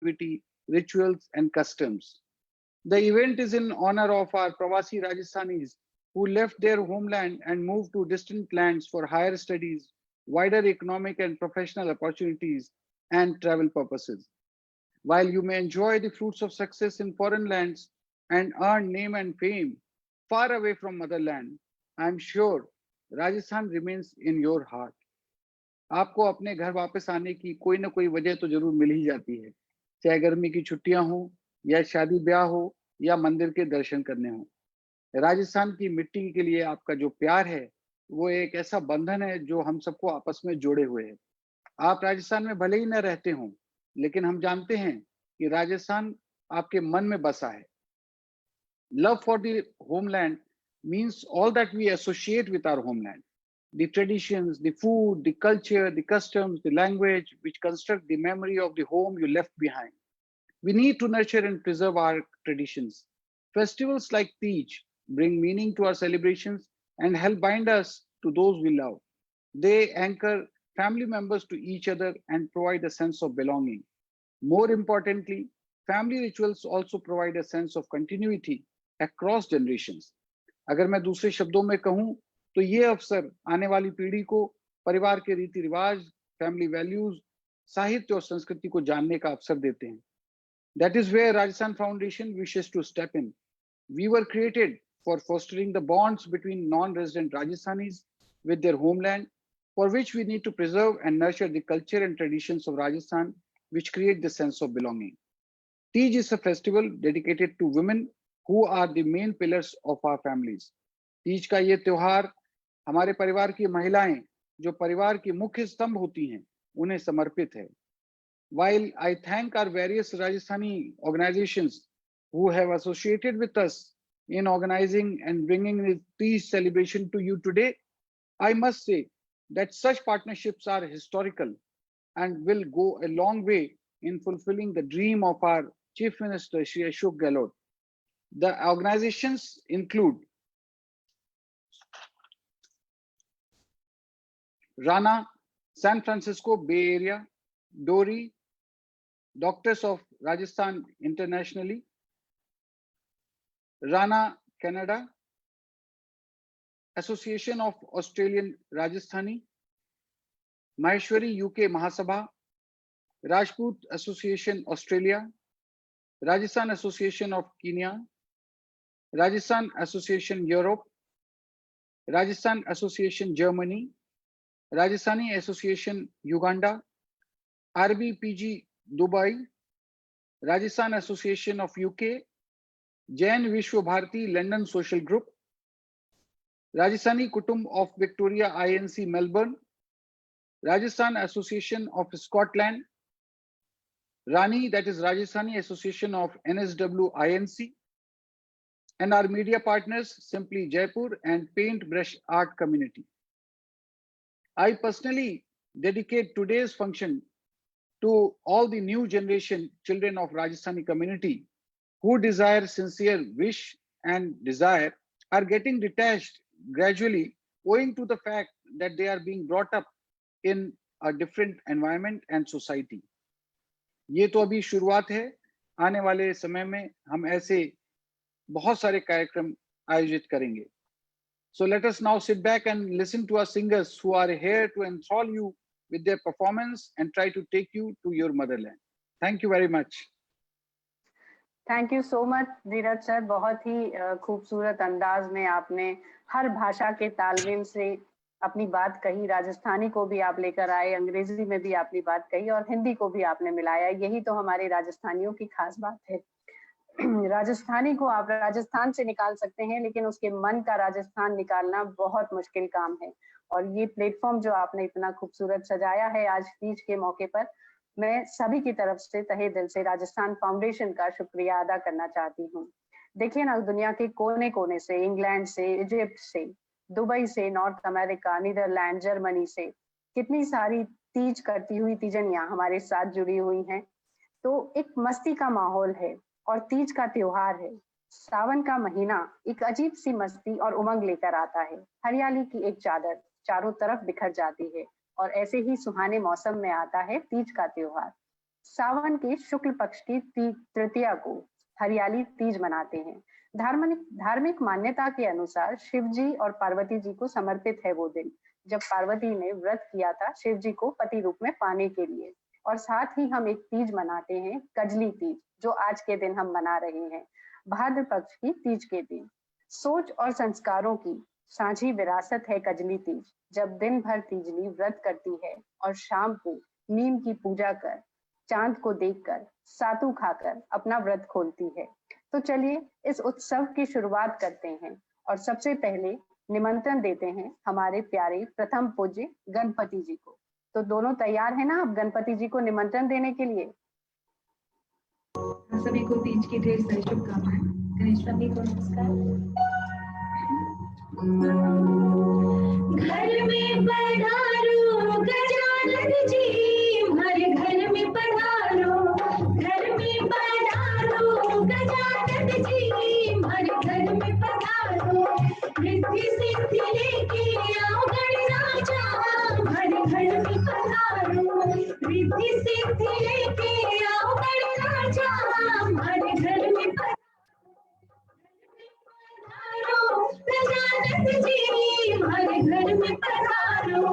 activity, rituals, and customs. The event is in honor of our Pravasi Rajasthanis who left their homeland and moved to distant lands for higher studies, wider economic and professional opportunities, and travel purposes. While you may enjoy the fruits of success in foreign lands and earn name and fame far away from motherland, I am sure Rajasthan remains in your heart. आपको अपने घर वापस आने की कोई ना कोई वजह तो जरूर मिल ही जाती है, चाहे गर्मी की छुट्टियां हो या शादी ब्याह हो या मंदिर के दर्शन करने हो। राजस्थान की मिट्टी के लिए आपका जो प्यार है वो एक ऐसा बंधन है जो हम सबको आपस में जोड़े हुए है। आप राजस्थान में भले ही न रहते हों, लेकिन हम जानते हैं कि राजस्थान आपके मन में बसा है। Love for the homeland means all that we associate with our homeland: the traditions, the food, the culture, the customs, the language, which construct the memory of the home you left behind. We need to nurture and preserve our traditions. Festivals like Tej bring meaning to our celebrations and help bind us to those we love. They anchor family members to each other and provide a sense of belonging. More importantly, family rituals also provide a sense of continuity across generations. अगर मैं दूसरे शब्दों में कहूं तो ये अवसर आने वाली पीढ़ी को परिवार के रीति रिवाज, फैमिली वैल्यूज, साहित्य और संस्कृति को जानने का अवसर देते हैं। That is where Rajasthan Foundation wishes to step in. We were created for fostering the bonds between non-resident Rajasthanis with their homeland, for which we need to preserve and nurture the culture and traditions of Rajasthan, which create the sense of belonging. Tej is a festival dedicated to women who are the main pillars of our families. Teej का ये त्योहार हमारे परिवार की महिलाएं जो परिवार की मुख्य स्तंभ होती हैं उन्हें समर्पित है। While I thank our various Rajasthani organizations who have associated with us in organizing and bringing the Tej celebration to you today, I must say that such partnerships are historical and will go a long way in fulfilling the dream of our Chief Minister, Shri Ashok Gehlot. The organizations include Rana, San Francisco Bay Area, Dori, Doctors of Rajasthan Internationally, Rana, Canada, Association of Australian Rajasthani, Maheshwari UK Mahasabha, Rajput Association Australia, Rajasthan Association of Kenya, Rajasthan Association Europe, Rajasthan Association Germany, Rajasthani Association Uganda, RBPG Dubai, Rajasthan Association of UK, Jain Vishwa Bharati London Social Group, Rajasthani Kutumb of Victoria INC Melbourne, Rajasthan Association of Scotland, Rani, that is Rajasthani Association of NSW INC, and our media partners Simply Jaipur and Paintbrush Art Community. I personally dedicate today's function to all the new generation children of Rajasthani community who desire sincere wish and desire are getting detached gradually owing to the fact that they are being brought up in a different environment and society. ये तो अभी शुरुआत है, आने वाले समय में हम ऐसे बहुत सारे कार्यक्रम आयोजित करेंगे. So let us now sit back and listen to our singers who are here to enthrall you with their performance and try to take you to your motherland. Thank you very much. Thank you so much Dheeraj sir, बहुत ही खूबसूरत अंदाज में आपने हर भाषा के तालमेल से अपनी बात कही। राजस्थानी को भी आप लेकर आए, अंग्रेजी में भी आपने बात कही और हिंदी को भी आपने मिलाया। यही तो हमारे राजस्थानियों की खास बात है। राजस्थानी को आप राजस्थान से निकाल सकते हैं, लेकिन उसके मन का राजस्थान निकालना बहुत मुश्किल काम है। और ये प्लेटफॉर्म जो आपने इतना खूबसूरत सजाया है आज तीज के मौके पर, मैं सभी की तरफ से तहे दिल से राजस्थान फाउंडेशन का शुक्रिया अदा करना चाहती हूँ। देखिए ना, दुनिया के कोने कोने से, इंग्लैंड से, इजिप्ट से, दुबई से, नॉर्थ अमेरिका, नीदरलैंड, जर्मनी से कितनी सारी तीज करती हुई तीजनियां हमारे साथ जुड़ी हुई हैं। तो एक मस्ती का माहौल है और तीज का त्योहार है। सावन का महीना एक अजीब सी मस्ती और उमंग लेकर आता है। हरियाली की एक चादर चारों तरफ बिखर जाती है और ऐसे ही सुहाने मौसम में आता है तीज का त्योहार। सावन के शुक्ल पक्ष की तृतीया को हरियाली तीज मनाते हैं। धार्मिक मान्यता के अनुसार शिव जी और पार्वती जी को समर्पित है वो दिन, जब पार्वती ने व्रत किया था शिव जी को पति रूप में पाने के लिए। और साथ ही हम एक तीज मनाते हैं, कजली तीज, जो आज के दिन हम मना रहे हैं, भाद्र पक्ष की तीज के दिन। सोच और संस्कारों की साझी विरासत है कजली तीज, जब दिन भर तीजनी व्रत करती है और शाम को नीम की पूजा कर, चांद को देखकर, सातू खाकर अपना व्रत खोलती है। तो चलिए इस उत्सव की शुरुआत करते हैं और सबसे पहले निमंत्रण देते हैं हमारे प्यारे प्रथम पूज्य गणपति जी को। तो दोनों तैयार है ना आप गणपति जी को निमंत्रण देने के लिए? सभी को तीज की ढेर सारी शुभकामनाएं। गणेश सभी को नमस्कार। घर में पधारो गजानन जी, हमारे घर में पधारो, घर में पधारो गजानन जी, हमारे घर में पधारो, रिद्धि सिद्धि लेके आओ गणराजा, हमारे घर में पधारो, रिद्धि सिद्धि लेके आओ गणराजा, हमारे घर में पधारो, गजानन जी हमारे घर में पधारो।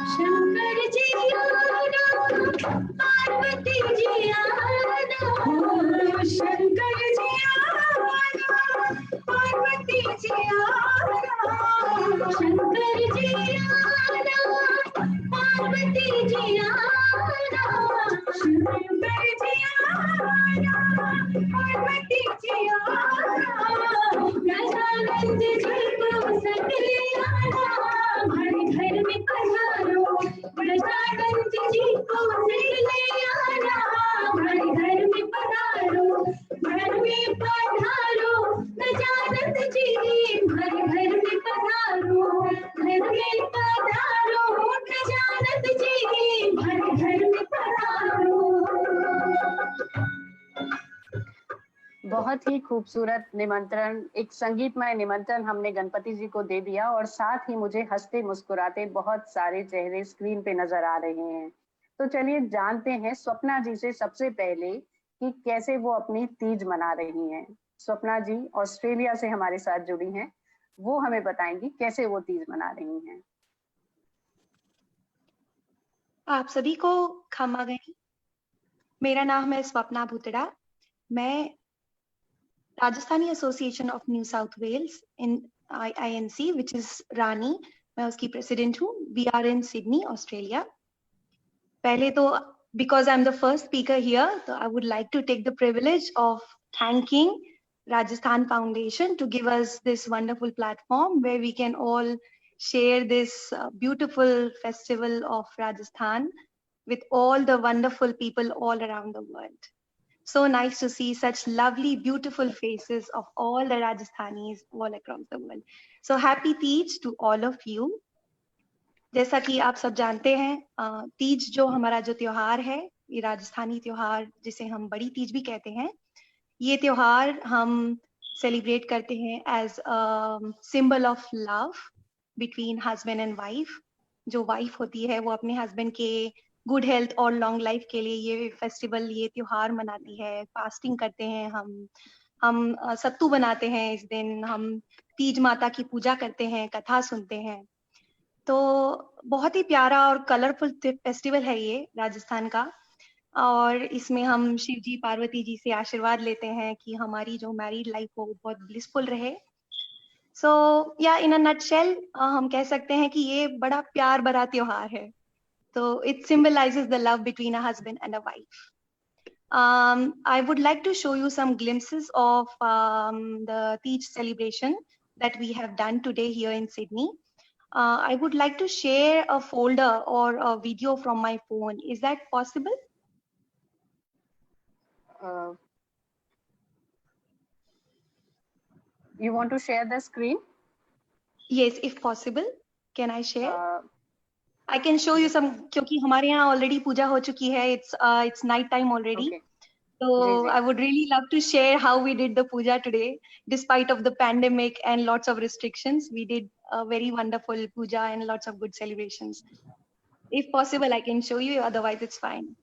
शंकर जी आना, पार्वती जी आना, शंकर जी आना, पार्वती जी आना, शंकर जी आना, पार्वती जी आना, शंकर जी आना, पार्वती जी आना, गजानन जी को सकले आना, हमारे घर में पधारो, गजानन जी को सकले आना, हमारे घर में पधारो, घर में पधारो, गजानन जी हमारे घर में पधारो, घर में पधारो, गजानन जी हमारे घर में पधारो। बहुत ही खूबसूरत निमंत्रण, एक संगीतमय निमंत्रण हमने गणपति जी को दे दिया और साथ ही मुझे हंसते मुस्कुराते बहुत सारे चेहरे स्क्रीन पे नजर आ रहे हैं। तो चलिए जानते हैं स्वप्ना जी से सबसे पहले कि कैसे वो अपनी तीज मना रही हैं। स्वप्ना जी ऑस्ट्रेलिया से हमारे साथ जुड़ी हैं, वो हमें बताएंगी कैसे वो तीज मना रही हैं। आप सभी को खमा गई। मेरा नाम है स्वप्ना भूतड़ा। मैं Rajasthani association of New South Wales in INC which is Rani, मैं उसकी प्रेसिडेंट हूँ। We are in Sydney, Australia. पहले तो because I am the first speaker here, तो I would like to take the privilege of thanking Rajasthan Foundation to give us this wonderful platform where we can all share this beautiful festival of Rajasthan with all the wonderful people all around the world. So nice to see such lovely, beautiful faces of all the Rajasthanis all across the world. So happy Teej to all of you. जैसा कि आप सब जानते हैं, तीज जो हमारा जो त्योहार है, ये राजस्थानी त्योहार जिसे हम बड़ी तीज भी कहते हैं, ये त्योहार हम सेलिब्रेट करते हैं as symbol of love between husband and wife. जो वाइफ होती है वो अपने हस्बैंड के गुड हेल्थ और लॉन्ग लाइफ के लिए ये फेस्टिवल, ये त्योहार मनाती है। फास्टिंग करते हैं हम सत्तू बनाते हैं इस दिन, हम तीज माता की पूजा करते हैं, कथा सुनते हैं। तो बहुत ही प्यारा और कलरफुल फेस्टिवल है ये राजस्थान का, और इसमें हम शिव जी पार्वती जी से आशीर्वाद लेते हैं कि हमारी जो मैरिड लाइफ हो बहुत ब्लिसफुल रहे। सो या इन अ नटशेल हम कह सकते हैं कि ये बड़ा प्यार भरा त्योहार है। तो it symbolizes the love between a husband and a wife. I would like to show you some glimpses of the Teej celebration that we have done today here in Sydney. I would like to share a folder or a video from my phone. Is that possible? You want to share the screen? Yes, if possible, can I share? Uh, I can show you some, क्योंकि हमारे यहाँ already पूजा हो चुकी है. It's night time already. okay. So ji. I would really love to share how we did the puja today. Despite of the pandemic and lots of restrictions, we did a very wonderful puja and lots of good celebrations. If possible, I can show you. Otherwise, it's fine.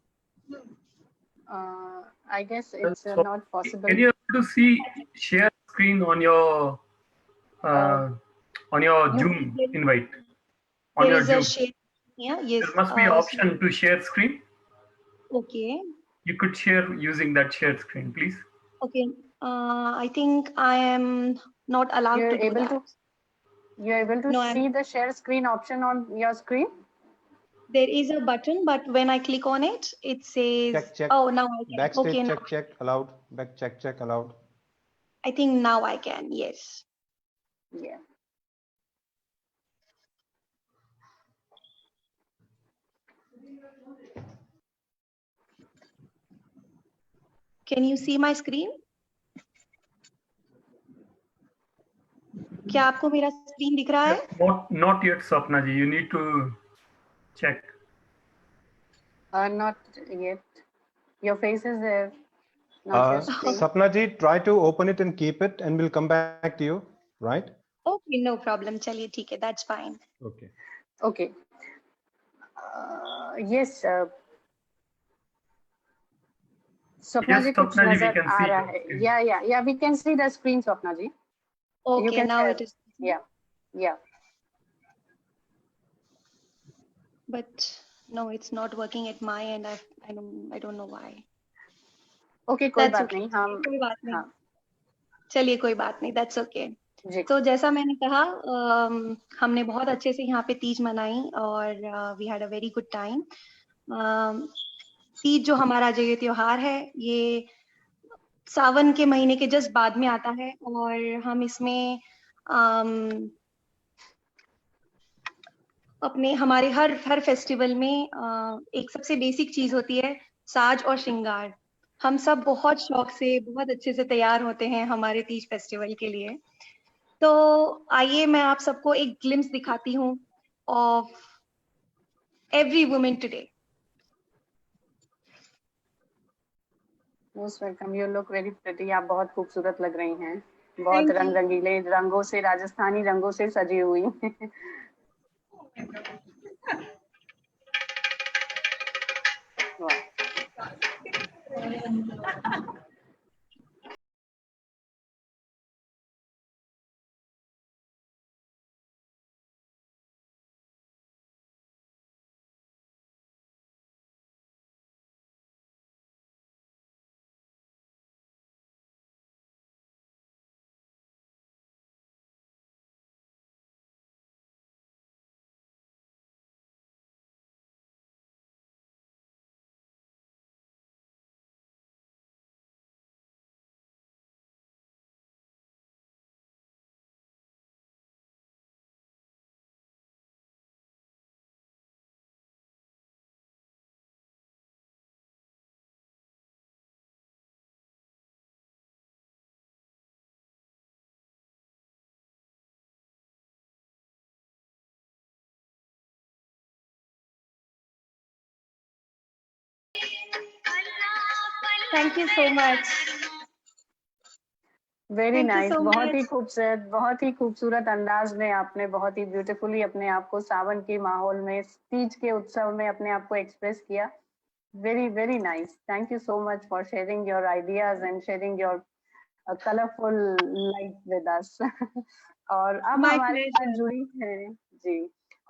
I guess it's So, not possible. Can you able to see share screen on your Zoom invite? On There your is a Zoom, share. Yeah. Yes. there must be an option to share screen. Okay. You could share using that share screen, please. Okay. I think I am not allowed You're to do able that. You're able to No, see the share screen option on your screen? There is a button, but when I click on it, it says, Check. oh, now I can. Backstage, Okay, now check, allowed. Back, check, allowed. I think now I can. Yes. Yeah. Can you see my screen? क्या आपको मेरा screen दिख रहा है? Not yet, Swapna ji. You need to check. Not yet. Your face is there. Not your screen. Sapna ji, try to open it and keep it, and we'll come back to you. Right? Okay, no problem. चलिए ठीक है, that's fine. Okay. Okay. Yes. Swapna ji, कुछ Swapna ji, we नजर can uh see रहा your है. screen. Yeah. We can see the screen, Swapna ji. Okay, can now share. it is. Yeah. But no, it's not working at my end. I don't know why. Okay, कोई That's बात okay. नहीं. हम कोई बात नहीं. हाँ. चलिए कोई बात नहीं. That's okay. जी. तो जैसा मैंने कहा, हमने बहुत अच्छे से यहाँ पे तीज मनाई और we had a very good time. Teej जो हमारा जो ये त्योहार है, ये सावन के महीने के जस्ट बाद में आता है और हम इसमें अपने हमारे हर फेस्टिवल में एक सबसे बेसिक चीज होती है साज और श्रृंगार. हम सब बहुत शौक से बहुत अच्छे से तैयार होते हैं हमारे तीज फेस्टिवल के लिए. तो आइए मैं आप सबको एक ग्लिम्स दिखाती हूँ of every women today. Most welcome. You look very pretty. आप बहुत खूबसूरत लग रही हैं. बहुत Thank you. रंग रंगीले रंगों से, राजस्थानी रंगों से सजी हुई. Thank you so much. Very Thank you nice. so बहुत ही खूबसूरत अंदाज में आपने बहुत ही ब्यूटीफुली अपने आप को सावन के माहौल में, तीज के उत्सव में अपने आप को एक्सप्रेस किया. Very nice. Thank you so much for sharing your ideas and sharing your colourful life with us. और अब My हमारे साथ pleasure. जुड़ी हैं जी.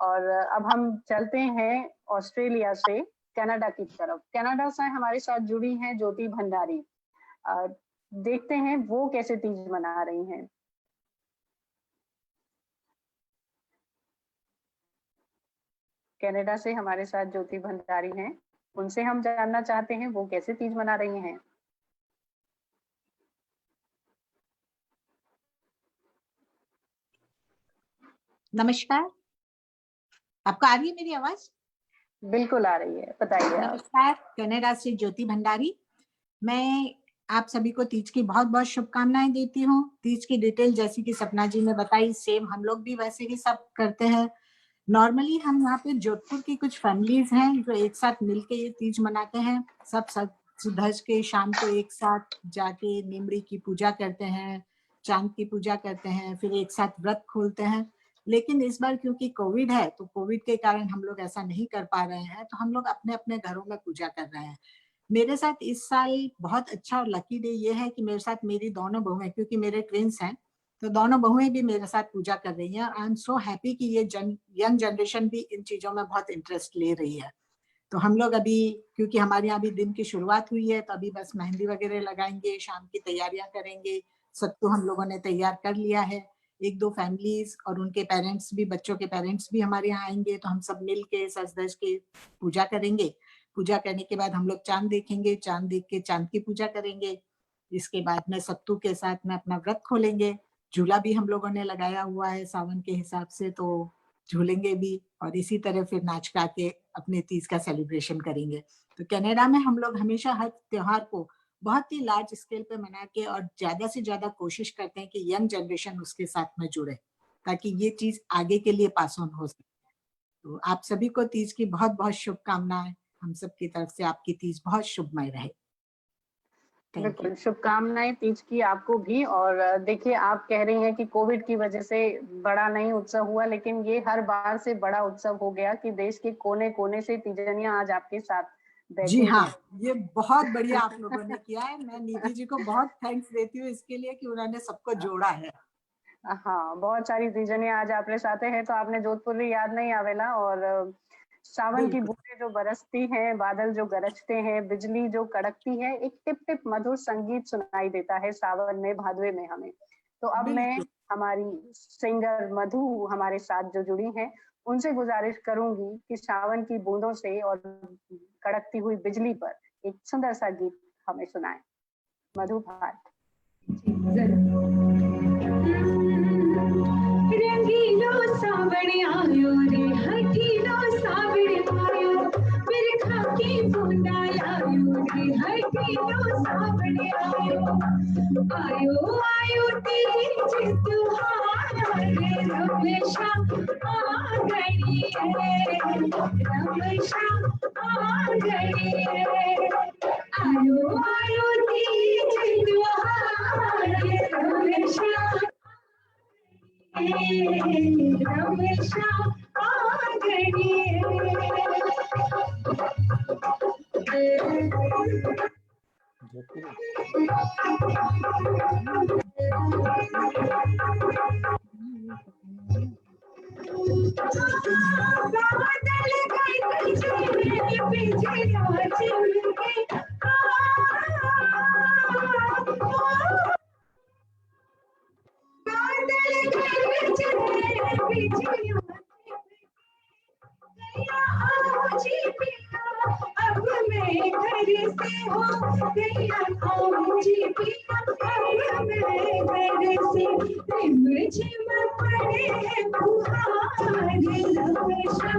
और अब हम चलते हैं ऑस्ट्रेलिया से कनाडा की तरफ. कनाडा से हमारे साथ जुड़ी हैं ज्योति भंडारी. देखते हैं वो कैसे तीज मना रही हैं. कनाडा से हमारे साथ ज्योति भंडारी हैं. उनसे हम जानना चाहते हैं वो कैसे तीज मना रही हैं. नमस्कार. आपको आ रही है मेरी आवाज? बिल्कुल आ रही है. बताइए आप. नमस्कार. कनाडा से ज्योति भंडारी. मैं आप सभी को तीज की बहुत बहुत शुभकामनाएं देती हूँ। तीज की डिटेल जैसी कि सपना जी ने बताई, सेम हम लोग भी वैसे ही सब करते हैं। नॉर्मली हम यहाँ पे जोधपुर की कुछ फैमिलीज हैं जो एक साथ मिलके ये तीज मनाते हैं। सब धज के शाम को एक साथ जाके नीमड़ी की पूजा करते हैं, चांद की पूजा करते हैं, फिर एक साथ व्रत खोलते हैं। लेकिन इस बार क्योंकि कोविड है तो कोविड के कारण हम लोग ऐसा नहीं कर पा रहे हैं, तो हम लोग अपने अपने घरों में पूजा कर रहे हैं। मेरे साथ इस साल बहुत अच्छा और लकी डे ये है कि मेरे साथ मेरी दोनों बहुएं, क्योंकि मेरे ट्विंस हैं, तो दोनों बहुएं भी मेरे साथ पूजा कर रही हैं। आई एम सो हैप्पी कि ये यंग जनरेशन भी इन चीजों में बहुत इंटरेस्ट ले रही है। तो हम लोग अभी, क्योंकि हमारे यहाँ अभी दिन की शुरुआत हुई है, तो अभी बस मेहंदी वगैरह लगाएंगे, शाम की तैयारियां करेंगे। सत्तू हम लोगों ने तैयार कर लिया है। एक दो फैमिलीज और उनके पेरेंट्स भी, बच्चों के पेरेंट्स भी हमारे यहाँ आएंगे, तो हम सब मिल के सज धज के पूजा करेंगे। पूजा करने के बाद हम लोग चांद देखेंगे, चांद देख के चांद की पूजा करेंगे। इसके बाद में सत्तू के साथ में अपना व्रत खोलेंगे। झूला भी हम लोगों ने लगाया हुआ है सावन के हिसाब से, तो झूलेंगे भी, और इसी तरह फिर नाच गा के अपने तीज का सेलिब्रेशन करेंगे। तो कनाडा में हम लोग हमेशा हर त्योहार को बहुत ही लार्ज स्केल पे मना के और ज्यादा से ज्यादा कोशिश करते हैं कि यंग जनरेशन उसके साथ में जुड़े, ताकि ये चीज आगे के लिए पास ऑन हो सके। तो आप सभी को तीज की बहुत बहुत शुभकामनाएं। हम सब की तरफ से आपकी तीज बहुत शुभमय रहे। बिल्कुल, शुभकामनाएं तीज की आपको भी। और देखिए, आप कह रही हैं कि कोविड की वजह से बड़ा नहीं उत्सव हुआ, लेकिन ये हर बार से बड़ा उत्सव हो गया कि देश के कोने कोने से तीजनियां आज आपके साथ बैठी जी हाँ, हैं। ये बहुत बढ़िया आप लोगों ने किया है। मैं निधि जी को बहुत थैंक्स देती हूँ इसके लिए कि उन्होंने सबको जोड़ा है। हाँ, बहुत सारी तीजनियां आज आपने साथ हैं, तो आपने जोधपुर भी याद नहीं आवेला। और सावन की बूंदें जो बरसती हैं, बादल जो गरजते हैं, बिजली जो कड़कती है, एक टिप टिप मधुर संगीत सुनाई देता है सावन में, भादवे में हमें। तो अब मैं हमारी सिंगर मधु हमारे साथ जो जुड़ी हैं, उनसे गुजारिश करूंगी कि सावन की बूंदों से और कड़कती हुई बिजली पर एक सुंदर सा गीत हमें सुनाएं। मधु भाट। रंगीलो सावण आयो रे, हठीलो सावण आयो, बिरखा की बूंदा लायो रे, हठीलो सावण आयो। आयो आयो तीज त्योहार रे, रमेशा आ गई है, रमेशा आ गई है। आयो आयो तीज त्योहार रे, रमेशा रमेशा आ गई बादल गए बिजलियां चमके, बादल गए बिजलियां आओ जी पिया, अब मैं घर से हो गया, आओ जी पिया, अब मैं घर से। रिमझिम पड़े फुहार, रमेशा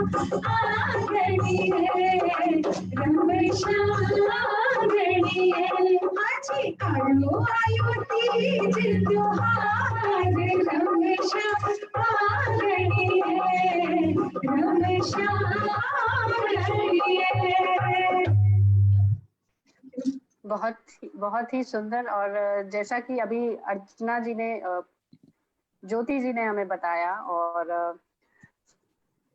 आ गई है, रमेशा आ गई है। आज आयो आयो तीज त्योहार, रमेशा आ गई है, रमेशा आ गई है। बहुत ही सुंदर। और जैसा कि अभी अर्चना जी ने, ज्योति जी ने हमें बताया, और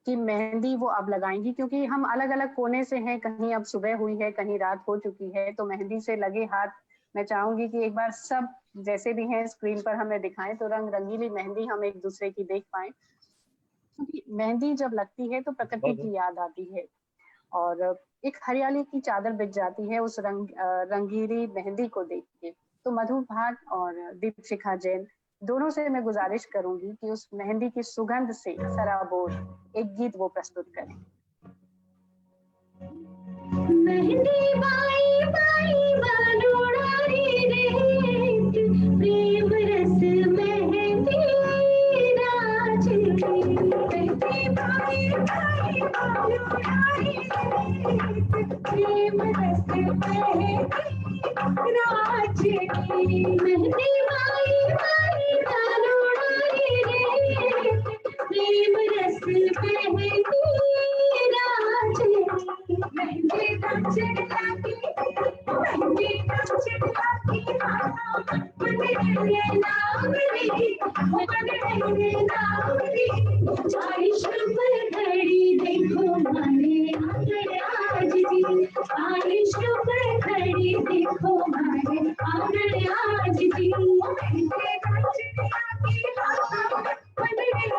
कि मेहंदी वो अब लगाएंगी, क्योंकि हम अलग अलग कोने से हैं, कहीं अब सुबह हुई है, कहीं रात हो चुकी है, तो मेहंदी से लगे हाथ मैं चाहूंगी कि एक बार सब जैसे भी हैं स्क्रीन पर हमें दिखाएं, तो रंग रंगीली मेहंदी हम एक दूसरे की देख पाए। क्योंकि मेहंदी जब लगती है तो प्रकृति की याद आती है, और एक हरियाली की चादर बिछ जाती है उस रंगीली मेहंदी को देख के। तो मधु भाट और दीपशिखा जैन दोनों से मैं गुजारिश करूंगी कि उस मेहंदी की सुगंध से सराबोर एक गीत वो प्रस्तुत करें। मेहंदी बाई बाई बालुड़ारी रेत, प्रेम रस मेहंदी राज की। मेहंदी बाई बाई बालुड़ारी रेत, प्रेम रस मेहंदी राजनी मेहंदी माई माई दारुणाई रे प्रेम रस मेहंदी राजनी मेहंदी राजनी मेहंदी राजनी मेरे नावरी मेरे नावरी आई शुभ घड़ी देखो मारे आंगन आज जी आई शुभ घड़ी देखो मारे आंगन आज जी मेरे राजनी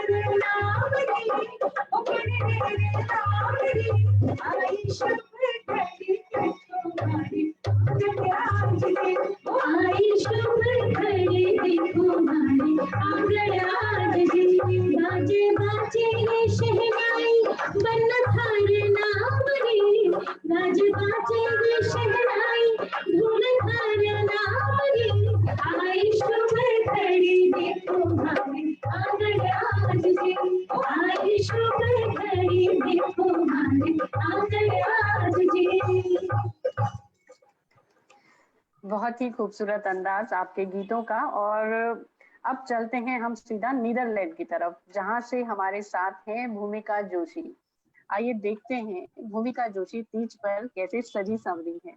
मेरे नावरी मेरे नावरी आई शुभ घड़ी देखो मारे आंगन आज जी आई शुभ घड़ी देखो मारे आंगन आज जी बाजे बाजे ये शहनाई बन थार नाम रे बाजे बाजे ये शहनाई धुन थार नाम रे आई शुभ घड़ी देखो मारे आंगन आज जी आई शुभ घड़ी देखो मारे आंगन आज जी। बहुत ही खूबसूरत अंदाज आपके गीतों का। और अब चलते हैं हम सीधा नीदरलैंड की तरफ, जहां से हमारे साथ हैं भूमिका जोशी। आइए देखते हैं भूमिका जोशी तीज पर कैसे सजी संवरी हैं।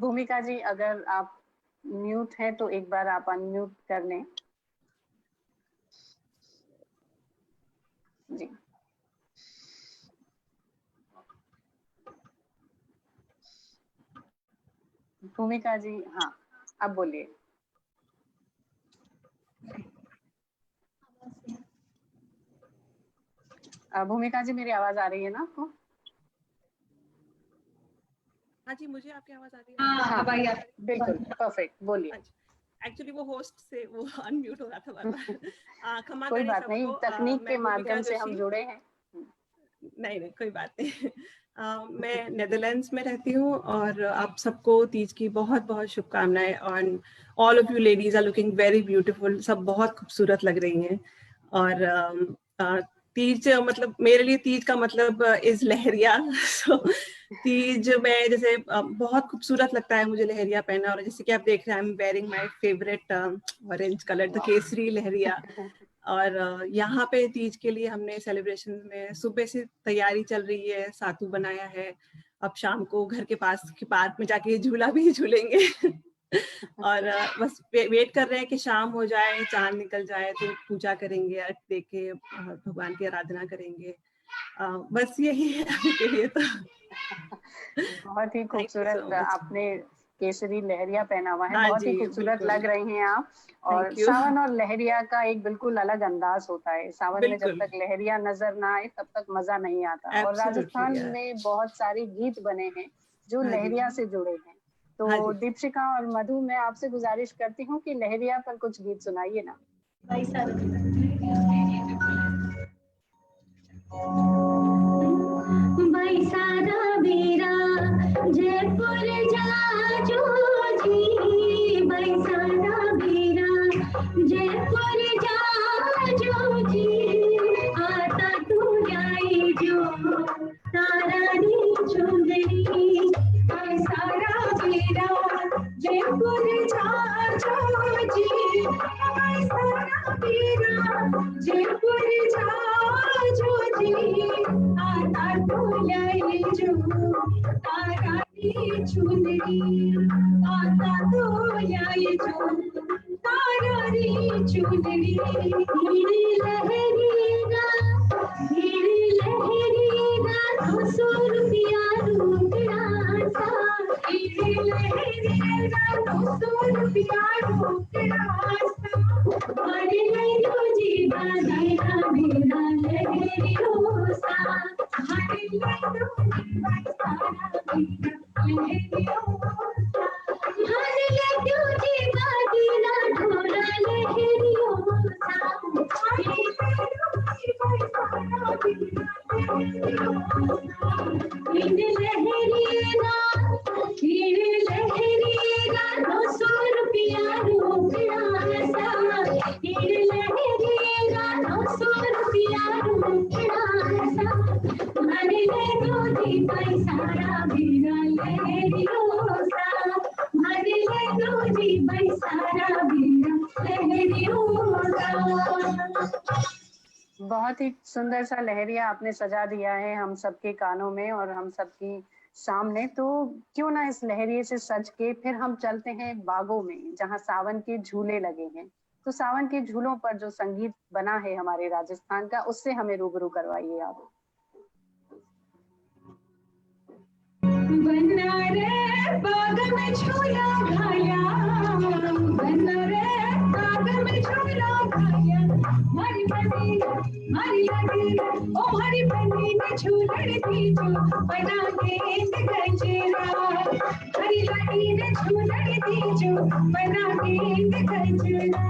भूमिका जी, अगर आप म्यूट हैं तो एक बार आप अनम्यूट कर लें। जी भूमिका जी, हाँ अब बोलिए। भूमिका जी, मेरी आवाज आ रही है ना आपको? हाँ जी, मुझे आपकी आवाज आ रही है। हाँ, अब आई। बिल्कुल परफेक्ट, बोलिए। एक्चुअली वो होस्ट से वो अनम्यूट हो रहा था बार-बार। क्षमा कोई करें बात नहीं, सबको। तकनीक मैं के भूमिका माध्यम से हम जोशी। जुड़े हैं। नहीं कोई बात नहीं। मैं नेदरलैंड्स में रहती हूँ और आप सबको तीज की बहुत बहुत शुभकामनाएं। और all of you ladies are looking very beautiful, सब बहुत खूबसूरत लग रही हैं। और तीज मतलब मेरे लिए तीज का मतलब इज लहरिया। सो तीज में जैसे बहुत खूबसूरत लगता है मुझे लहरिया पहना। और जैसे कि आप देख रहे हैं, I am wearing my favourite orange colour the kesari lehariya. और यहाँ पे तीज के लिए हमने सेलिब्रेशन में सुबह से तैयारी चल रही है, सातू बनाया है। अब शाम को घर के पास के पार्क में जाके झूला भी झूलेंगे। और बस वेट कर रहे हैं कि शाम हो जाए, चांद निकल जाए तो पूजा करेंगे, अर्घ देके भगवान की आराधना करेंगे। बस यही है अभी के लिए तो। बहुत ही खूबसूरत आपने केसरी लहरिया पहना हुआ है। हाँ बहुत ही जी, खूबसूरत बिल्कुल। लग रही हैं आप। और Thank you। सावन और लहरिया का एक बिल्कुल अलग अंदाज होता है। सावन में जब बिल्कुल। तक लहरिया नजर ना आए तब तक मजा नहीं आता। और Absolutely, राजस्थान yeah। में बहुत सारे गीत बने हैं जो हाँ जी। लहरिया से जुड़े हैं। तो हाँ जी। दीपशिका और मधु, मैं आपसे गुजारिश करती हूँ कि लहरिया पर कुछ गीत सुनाइए ना। बैसारा बेरा जयपुर जाजो जी बैसारा बेरा जयपुर जाजो जी आता तू जाई जो तारा नी चुंदरी बैसारा बेरा जयपुर जाजो जी बैसारा बेरा जयपुर जाजो जी आता तू लाई जो तारा नी चुनरी आता तू लाई जो तारा नी चुनरी हीरी लहरीगा 200 रुपया रोकड़ा सा हीरी लहरीगा 200 रुपया रोकड़ा सा अरे लहरो जी बाजेगा मेरा लहरियो सा अरे लहरो जी बाजेगा मेरा लहरियो सा अरे लहरो जी बाजेगा ढोला लहरियो सा अरे लहरो जी बाजेगा मेरा लहरियो सा इन लहरिएगा 200 रुपया रोकड़ा सा इन भाई सारा बीरा लहरियों सा भर ले लो जी भाई सारा बीरा लहरियों सा। बहुत ही सुंदर सा लहरिया आपने सजा दिया है हम सबके कानों में और हम सबकी सामने। तो क्यों ना इस लहरिये से सज के फिर हम चलते हैं बागों में जहाँ सावन के झूले लगे हैं। तो सावन के झूलों पर जो संगीत बना है हमारे राजस्थान का, उससे हमें रूबरू करवाइए आप। बना रे बाग में झूला घाया, बना रे बाग में झूला घाया, हरी बनी हरी लगी ओ हरी बनी ने झूलती जो बना गेंद गजरा, हरी लगी ने झूलती जो बना गेंद गजरा।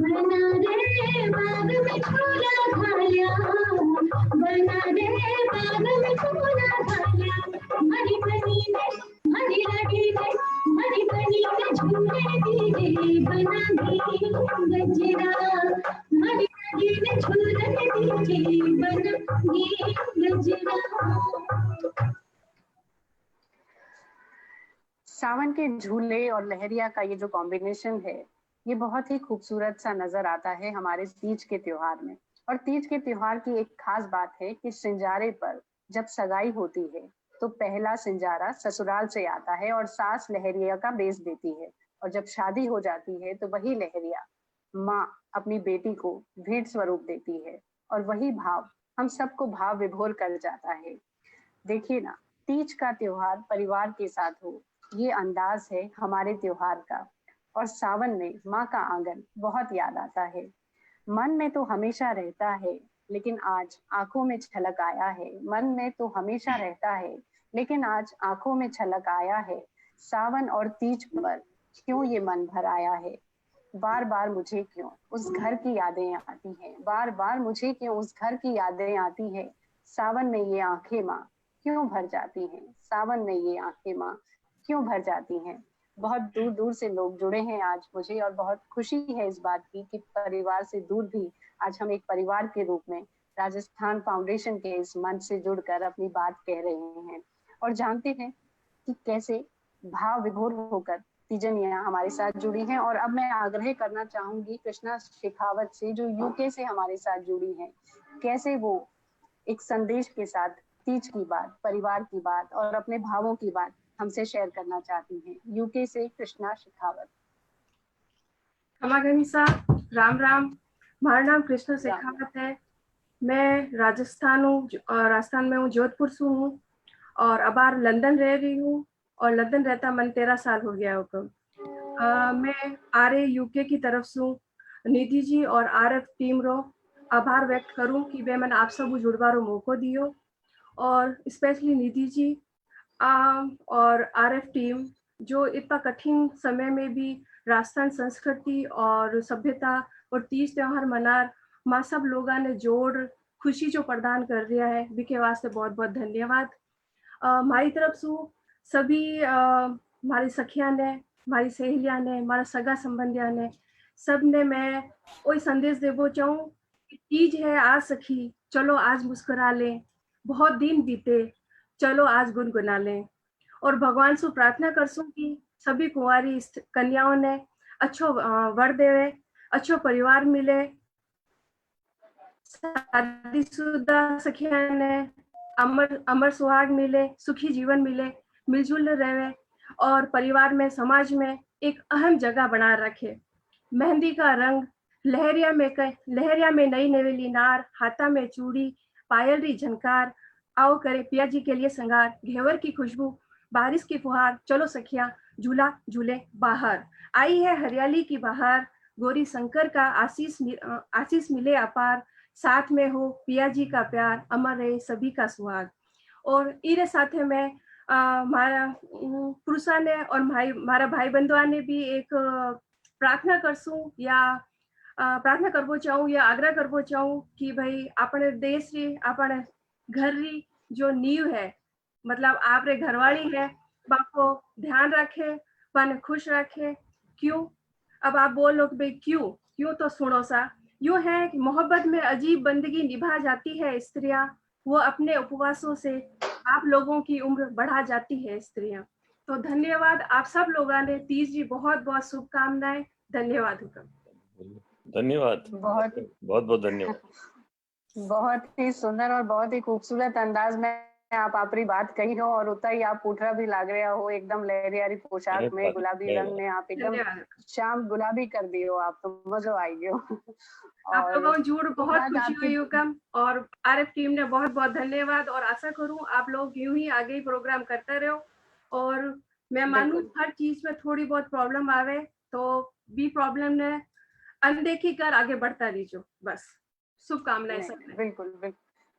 बना रे बाग में झूला घाया, बना रे बाग में झूला घाया, हरी बनी ने हरी लगी ने हरी बनी ने झूले दीजे बना गेंद गजरा, हरी लगी ने झूले दीजे बना गेंद गजरा। सावन के झूले और लहरिया का ये जो कॉम्बिनेशन है, ये बहुत ही खूबसूरत सा नजर आता है हमारे तीज के त्योहार में। और तीज के त्योहार की एक खास बात है कि सिंजारे पर जब सगाई होती है तो पहला सिंजारा ससुराल से आता है और सास लहरिया का बेच देती है, और जब शादी हो जाती है तो वही लहरिया माँ अपनी बेटी को भेंट स्वरूप देती है, और वही भाव हम सबको भाव विभोर कर जाता है। देखिए ना, तीज का त्योहार परिवार के साथ हो, ये अंदाज है हमारे त्योहार का। और सावन में माँ का आंगन बहुत याद आता है। मन में तो हमेशा रहता है लेकिन आज आंखों में छलक आया है, मन में तो हमेशा रहता है लेकिन आज आंखों में छलक आया है। सावन और तीज पर क्यों ये मन भर आया है, बार बार मुझे क्यों उस घर की यादें आती हैं, बार बार मुझे क्यों उस घर की यादें आती हैं। सावन में ये आंखें माँ क्यों भर जाती हैं, सावन में ये आंखें माँ क्यों भर जाती हैं। बहुत दूर दूर से लोग जुड़े हैं आज मुझे, और बहुत खुशी है इस बात की कि परिवार से दूर भी आज हम एक परिवार के रूप में राजस्थान फाउंडेशन के इस मंच से जुड़कर अपनी बात कह रहे हैं और जानते हैं कि कैसे भाव विभोर होकर तीजनिया हमारे साथ जुड़ी हैं। और अब मैं आग्रह करना चाहूंगी कृष्णा शेखावत से, जो यूके से हमारे साथ जुड़ी हैं, कैसे वो एक संदेश के साथ तीज की बात, परिवार की बात और अपने भावों की बात हमसे शेयर करना चाहती हैं। यूके से कृष्णा शेखावत। खमागनी साहब, राम राम। हमारा नाम कृष्णा शेखावत है। मैं राजस्थान में हूँ, जोधपुर से हूँ और अब लंदन रह रही हूँ और लंदन रहता मन 13 साल हो गया होगा। मैं आरए यूके की तरफ से निधि जी और आरएफ टीम रो आभार व्यक्त करूँ कि वे मैंने आप सब जुड़वारो मौको दियो, और स्पेशली निधि जी और आरएफ टीम जो इतना कठिन समय में भी राजस्थान संस्कृति और सभ्यता और तीज त्योहार मनार माँ सब लोगों ने जोड़ खुशी जो प्रदान कर दिया है, विके वास्ते बहुत बहुत धन्यवाद। हमारी तरफ से सभी हमारी सखिया ने, हमारी सहेलियाँ ने, हमारा सगा संबंधिया ने, सब ने मैं वही संदेश देवो चाहूँ कि तीज है आज सखी, चलो आज मुस्कुरा लें, बहुत दिन बीते, चलो आज गुनगुना लें। और भगवान से प्रार्थना करसूं कि सभी कुंवारी कन्याओं ने अच्छो वर देवे, अच्छो परिवार मिले, शादीशुदा सखिया ने अमर सुहाग मिले, सुखी जीवन मिले, मिलजुल रहे और परिवार में समाज में एक अहम जगह बना रखे। मेहंदी का रंग लहरिया में नई नवेली नार, हाथा में चूड़ी, पायल री झनकार, आओ करे पिया जी के लिए संगार, घेवर की खुशबू, बारिश की फुहार, चलो सखिया झूला झूले बाहर। आई है हरियाली की बहार, गौरी शंकर का आशीष मिले अपार, साथ में हो पिया जी का प्यार, अमर रहे सभी का सुहाग। और इरे साथे में हमारा पुरुषा ने और हमारा भाई बंधुआ ने भी एक प्रार्थना करसूं या प्रार्थना करवो चाहूँ या आग्रह करवो चाहूँ कि भाई अपने देश री, अपने घर री जो नींव है, मतलब आप रे घरवाली है, बाको ध्यान रखे, पन खुश रखे। क्यों? अब आप बोलो कि भाई क्यों, तो सुनो सा। यूं है कि मोहब्बत में अजीब बंदगी निभा जाती है स्त्रियां, वो अपने उपवासों से आप लोगों की उम्र बढ़ा जाती है स्त्रियां। तो धन्यवाद आप सब लोगों ने। तीज जी बहुत बहुत शुभकामनाएं। धन्यवाद हुकम। धन्यवाद, बहुत बहुत बहुत धन्यवाद। बहुत ही सुंदर और बहुत ही खूबसूरत अंदाज में आप आपरी बात कही हो और उतना ही आप पूठरा भी लाग रहा हो एकदम लहरियारी पोशाक में, गुलाबी रंग में आप एकदम शाम गुलाबी कर दियो आप, तो मजा आई गयो। आप लोगों को जुड़ बहुत खुशी हुई हुकम, और आरएफ टीम ने बहुत बहुत धन्यवाद। और आशा करूं आप लोग यूं ही आगे ही प्रोग्राम करते रहो। और मैं मानूं हर चीज में थोड़ी बहुत प्रॉब्लम आवे तो भी प्रॉब्लम ने अनदेखी कर आगे बढ़ता रहिजो। बस शुभकामनाएं सबने। बिल्कुल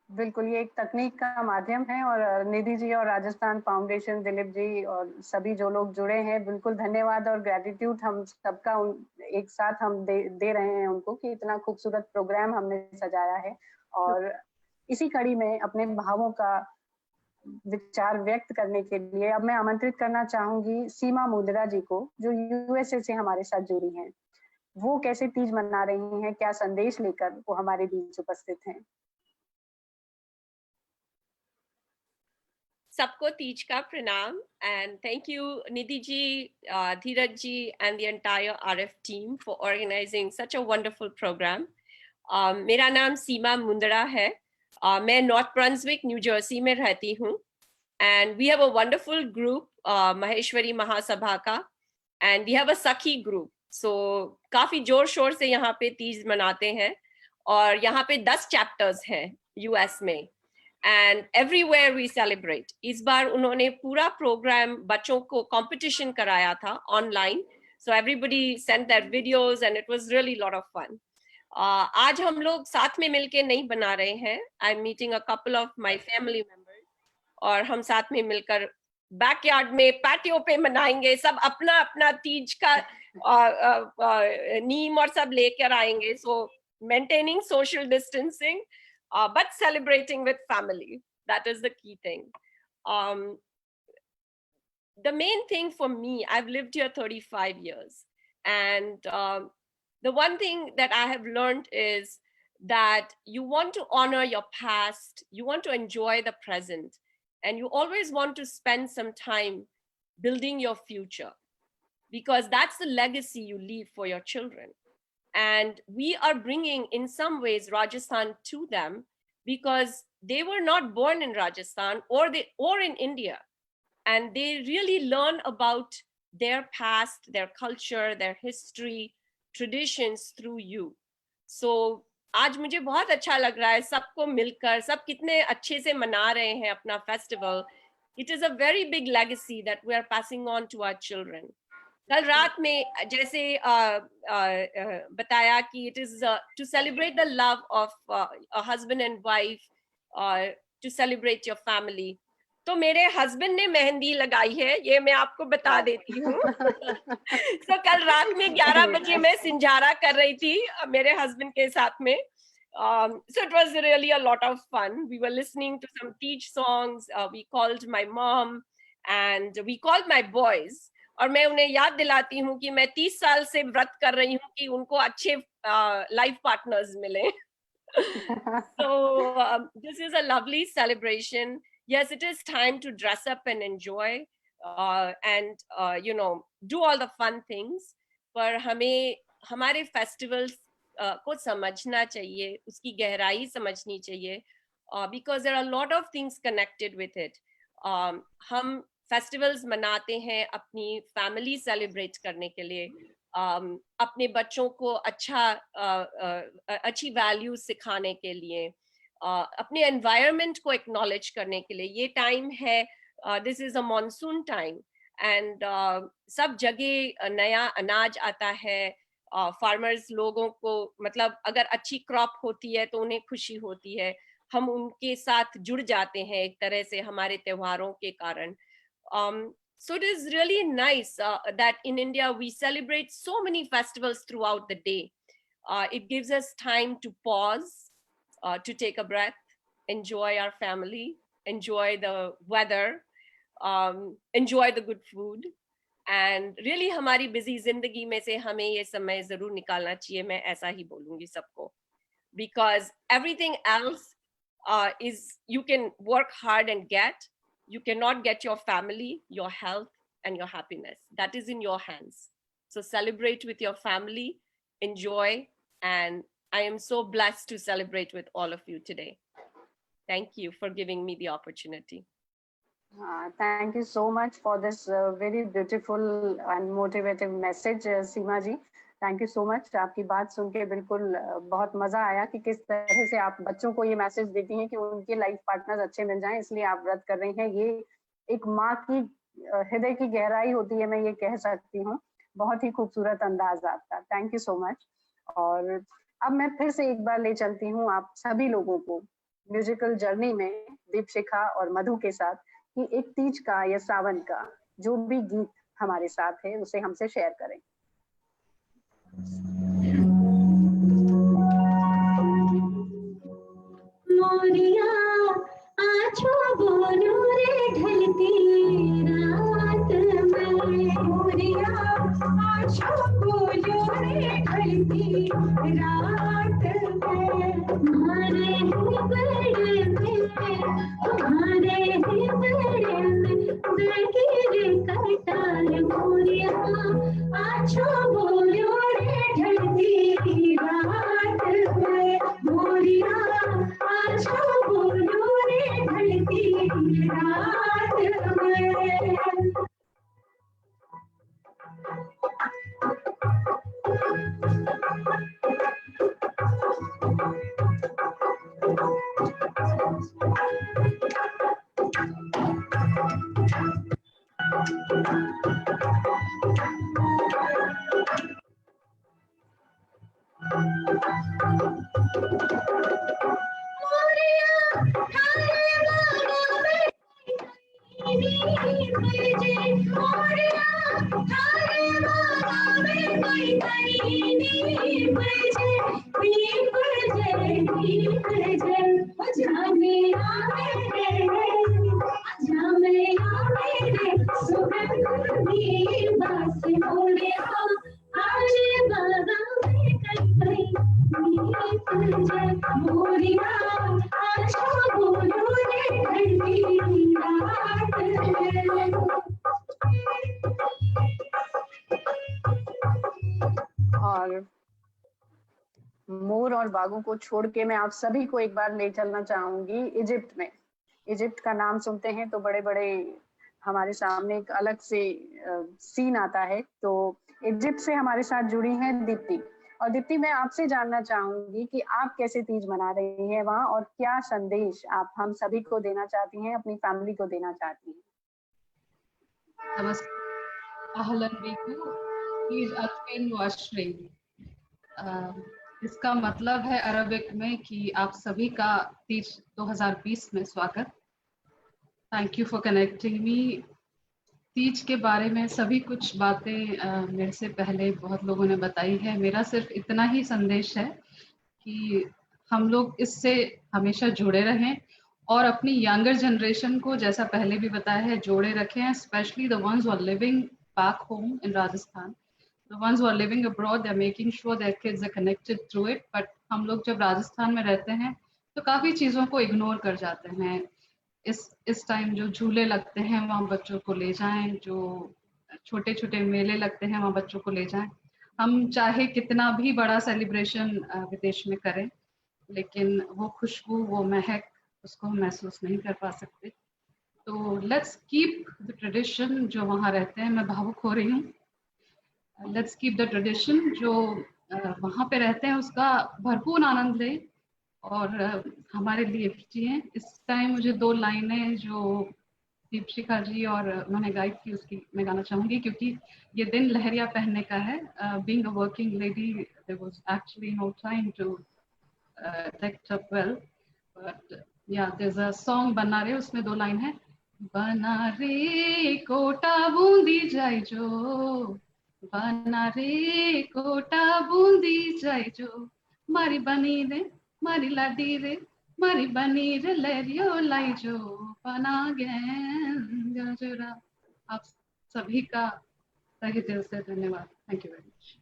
बिल्कुल, ये एक तकनीक का माध्यम है। और निधि जी और राजस्थान फाउंडेशन, दिलीप जी और सभी जो लोग जुड़े हैं, बिल्कुल धन्यवाद और ग्रेटिट्यूड हम सबका एक साथ हम दे रहे हैं उनको कि इतना खूबसूरत प्रोग्राम हमने सजाया है। और इसी कड़ी में अपने भावों का विचार व्यक्त करने के लिए अब मैं आमंत्रित करना चाहूंगी सीमा मुंदड़ा जी को, जो यूएसए से हमारे साथ जुड़ी हैं। वो कैसे तीज मना रही हैं, क्या संदेश लेकर वो हमारे बीच उपस्थित हैं। सबको तीज का प्रणाम and thank you Nidhi ji, Dheeraj ji and the entire RF team for organizing such a wonderful program. मेरा नाम सीमा मुंदड़ा है। मैं नॉर्थ ब्रंसविक न्यू जर्सी में रहती हूँ and we have a wonderful group, Maheshwari महासभा का, and we have a सखी group. So काफी जोर शोर से यहाँ पे तीज मनाते हैं और यहाँ पे 10 चैप्टर्स हैं यूएस में and everywhere we celebrate. इस बार उन्होंने पूरा प्रोग्राम बच्चों को कंपटीशन कराया था online, so everybody sent their videos and it was really a lot of fun. आज हम लोग साथ में मिलके नहीं बना रहे हैं। I'm meeting a couple of my family members और हम साथ में मिलकर बैकयार्ड में पैटियो पे मनाएंगे। सब अपना अपना तीज का नीम और सब लेकर आएंगे। So maintaining social distancing, but celebrating with family. That is the key thing. The main thing for me, I've lived here 35 years. And the one thing that I have learned is that you want to honor your past, you want to enjoy the present, and you always want to spend some time building your future, because that's the legacy you leave for your children. And we are bringing, in some ways, Rajasthan to them because they were not born in Rajasthan or in India. And they really learn about their past, their culture, their history, traditions through you. So आज मुझे बहुत अच्छा लग रहा है सबको मिलकर, सब कितने अच्छे से मना रहे हैं अपना festival. It is a very big legacy that we are passing on to our children. कल रात में जैसे बताया कि it is to celebrate the love of a husband and wife, to celebrate your family. तो मेरे हस्बैंड ने मेहंदी लगाई है, ये मैं आपको बता देती हूँ. So कल रात में 11 बजे मैं सिंजारा कर रही थी मेरे हस्बैंड के साथ में. So it was really a lot of fun. We were listening to some teach songs. We called my mom and we called my boys. और मैं उन्हें याद दिलाती हूँ कि मैं 30 साल से व्रत कर रही हूँ कि उनको अच्छे लाइफ पार्टनर्स मिले. So this is a lovely celebration. Yes, it is time to dress up and enjoy and you know, do all the fun things. पर हमें हमारे festivals को समझना चाहिए, उसकी गहराई समझनी चाहिए, because there are a lot of things connected with it. हम फेस्टिवल्स मनाते हैं अपनी फैमिली सेलिब्रेट करने के लिए, अपने बच्चों को अच्छी वैल्यू सिखाने के लिए, अपने एनवायरनमेंट को एक्नॉलेज करने के लिए. ये टाइम है, this is a monsoon time and सब जगह नया अनाज आता है. फार्मर्स लोगों को मतलब अगर अच्छी क्रॉप होती है तो उन्हें खुशी होती है. हम उनके साथ जुड़ जाते हैं एक तरह से हमारे त्योहारों के कारण. So it is really nice that in India we celebrate so many festivals throughout the day. It gives us time to pause, to take a breath, enjoy our family, enjoy the weather, enjoy the good food. And really हमारी busy जिंदगी में से हमें ये समय जरूर निकालना चाहिए, मैं ऐसा ही बोलूंगी सबको, because everything else is you can work hard and get. You cannot get your family, your health, and your happiness. That is in your hands. So celebrate with your family, enjoy, and I am so blessed to celebrate with all of you today. Thank you for giving me the opportunity. Thank you so much for this very beautiful and motivative message, Seema ji. Thank you so much. आपकी बात सुन के बिल्कुल बहुत मजा आया कि किस तरह से आप बच्चों को ये मैसेज देती हैं कि उनके लाइफ पार्टनर्स अच्छे मिल जाएं, इसलिए आप व्रत कर रही हैं. ये एक माँ की हृदय की गहराई होती है, मैं ये कह सकती हूँ. बहुत ही खूबसूरत अंदाज आपका. Thank you so much. और अब मैं फिर से एक बार ले चलती हूँ आप सभी लोगों को म्यूजिकल जर्नी में दीपशिखा और मधु के साथ, कि एक तीज का या सावन का जो भी गीत हमारे साथ है उसे हमसे शेयर करें. मोरिया आँचो बोलो रे ढलती रात में, मोरिया आँचो बोलो रे ढलती रात में. तुम्हारे ही बड़े में, तुम्हारे ही बड़े में गिर कटार. मोरिया आँचो बोलो रे ढलती रात में, मोरिया आँचो बोलो रे ढलती रात में. और मोर और बागों को छोड़ के मैं आप सभी को एक बार ले चलना चाहूंगी इजिप्ट में. इजिप्ट का नाम सुनते हैं तो बड़े बड़े हमारे सामने एक अलग से सीन आता है. तो इजिप्ट से हमारे साथ जुड़ी हैं दीप्ति. और दीप्ति, मैं आपसे जानना चाहूंगी कि आप कैसे तीज मना रही हैं वहाँ, और क्या संदेश आप हम सभी को देना चाहती हैं, अपनी फैमिली को देना चाहती हैं. नमस्कार. अहलन बिकु. तीज अतफिन वाशरी. इसका मतलब है अरबिक में कि आप सभी का तीज 2020 में स्वागत. Thank you for connecting me. Teej के बारे में सभी कुछ बातें मेरे से पहले बहुत लोगों ने बताई है. मेरा सिर्फ इतना ही संदेश है कि हम लोग इससे हमेशा जुड़े रहें और अपनी यंगर जनरेशन को, जैसा पहले भी बताया है, जोड़े रखें. Specially the ones who are living back home in Rajasthan. The ones who are living abroad, they're making sure their kids are connected through it. But हम लोग जब राजस्थान में रहते हैं तो काफ़ी चीज़ों को इग्नोर कर जाते हैं. इस टाइम जो झूले लगते हैं वहाँ बच्चों को ले जाएं, जो छोटे छोटे मेले लगते हैं वहाँ बच्चों को ले जाएं. हम चाहे कितना भी बड़ा सेलिब्रेशन विदेश में करें, लेकिन वो खुशबू, वो महक, उसको हम महसूस नहीं कर पा सकते. तो लेट्स कीप द ट्रेडिशन. जो वहाँ रहते हैं, मैं भावुक हो रही हूँ. Let's keep the tradition. जो वहाँ पे रहते हैं उसका भरपूर आनंद लें और हमारे लिए भी जिए. इस टाइम मुझे 2 लाइनें जो दीपशिखा जी और मैंने गाइड की उसकी मैं गाना चाहूँगी, क्योंकि ये दिन लहरिया पहनने का है. Being a working lady, there was actually no time to decked up well, but yeah, there's a song बना रे, उसमें 2 लाइन है. बना रे कोटा बूंदी जाए जो, बना रे कोटा बूंदी जाए जो, मारी बनी रे मारी लाडी रे, मारी बनी रे लहरियो लाई जो, बना गया जोरा. आप सभी का तहे दिल से धन्यवाद. Thank you very much.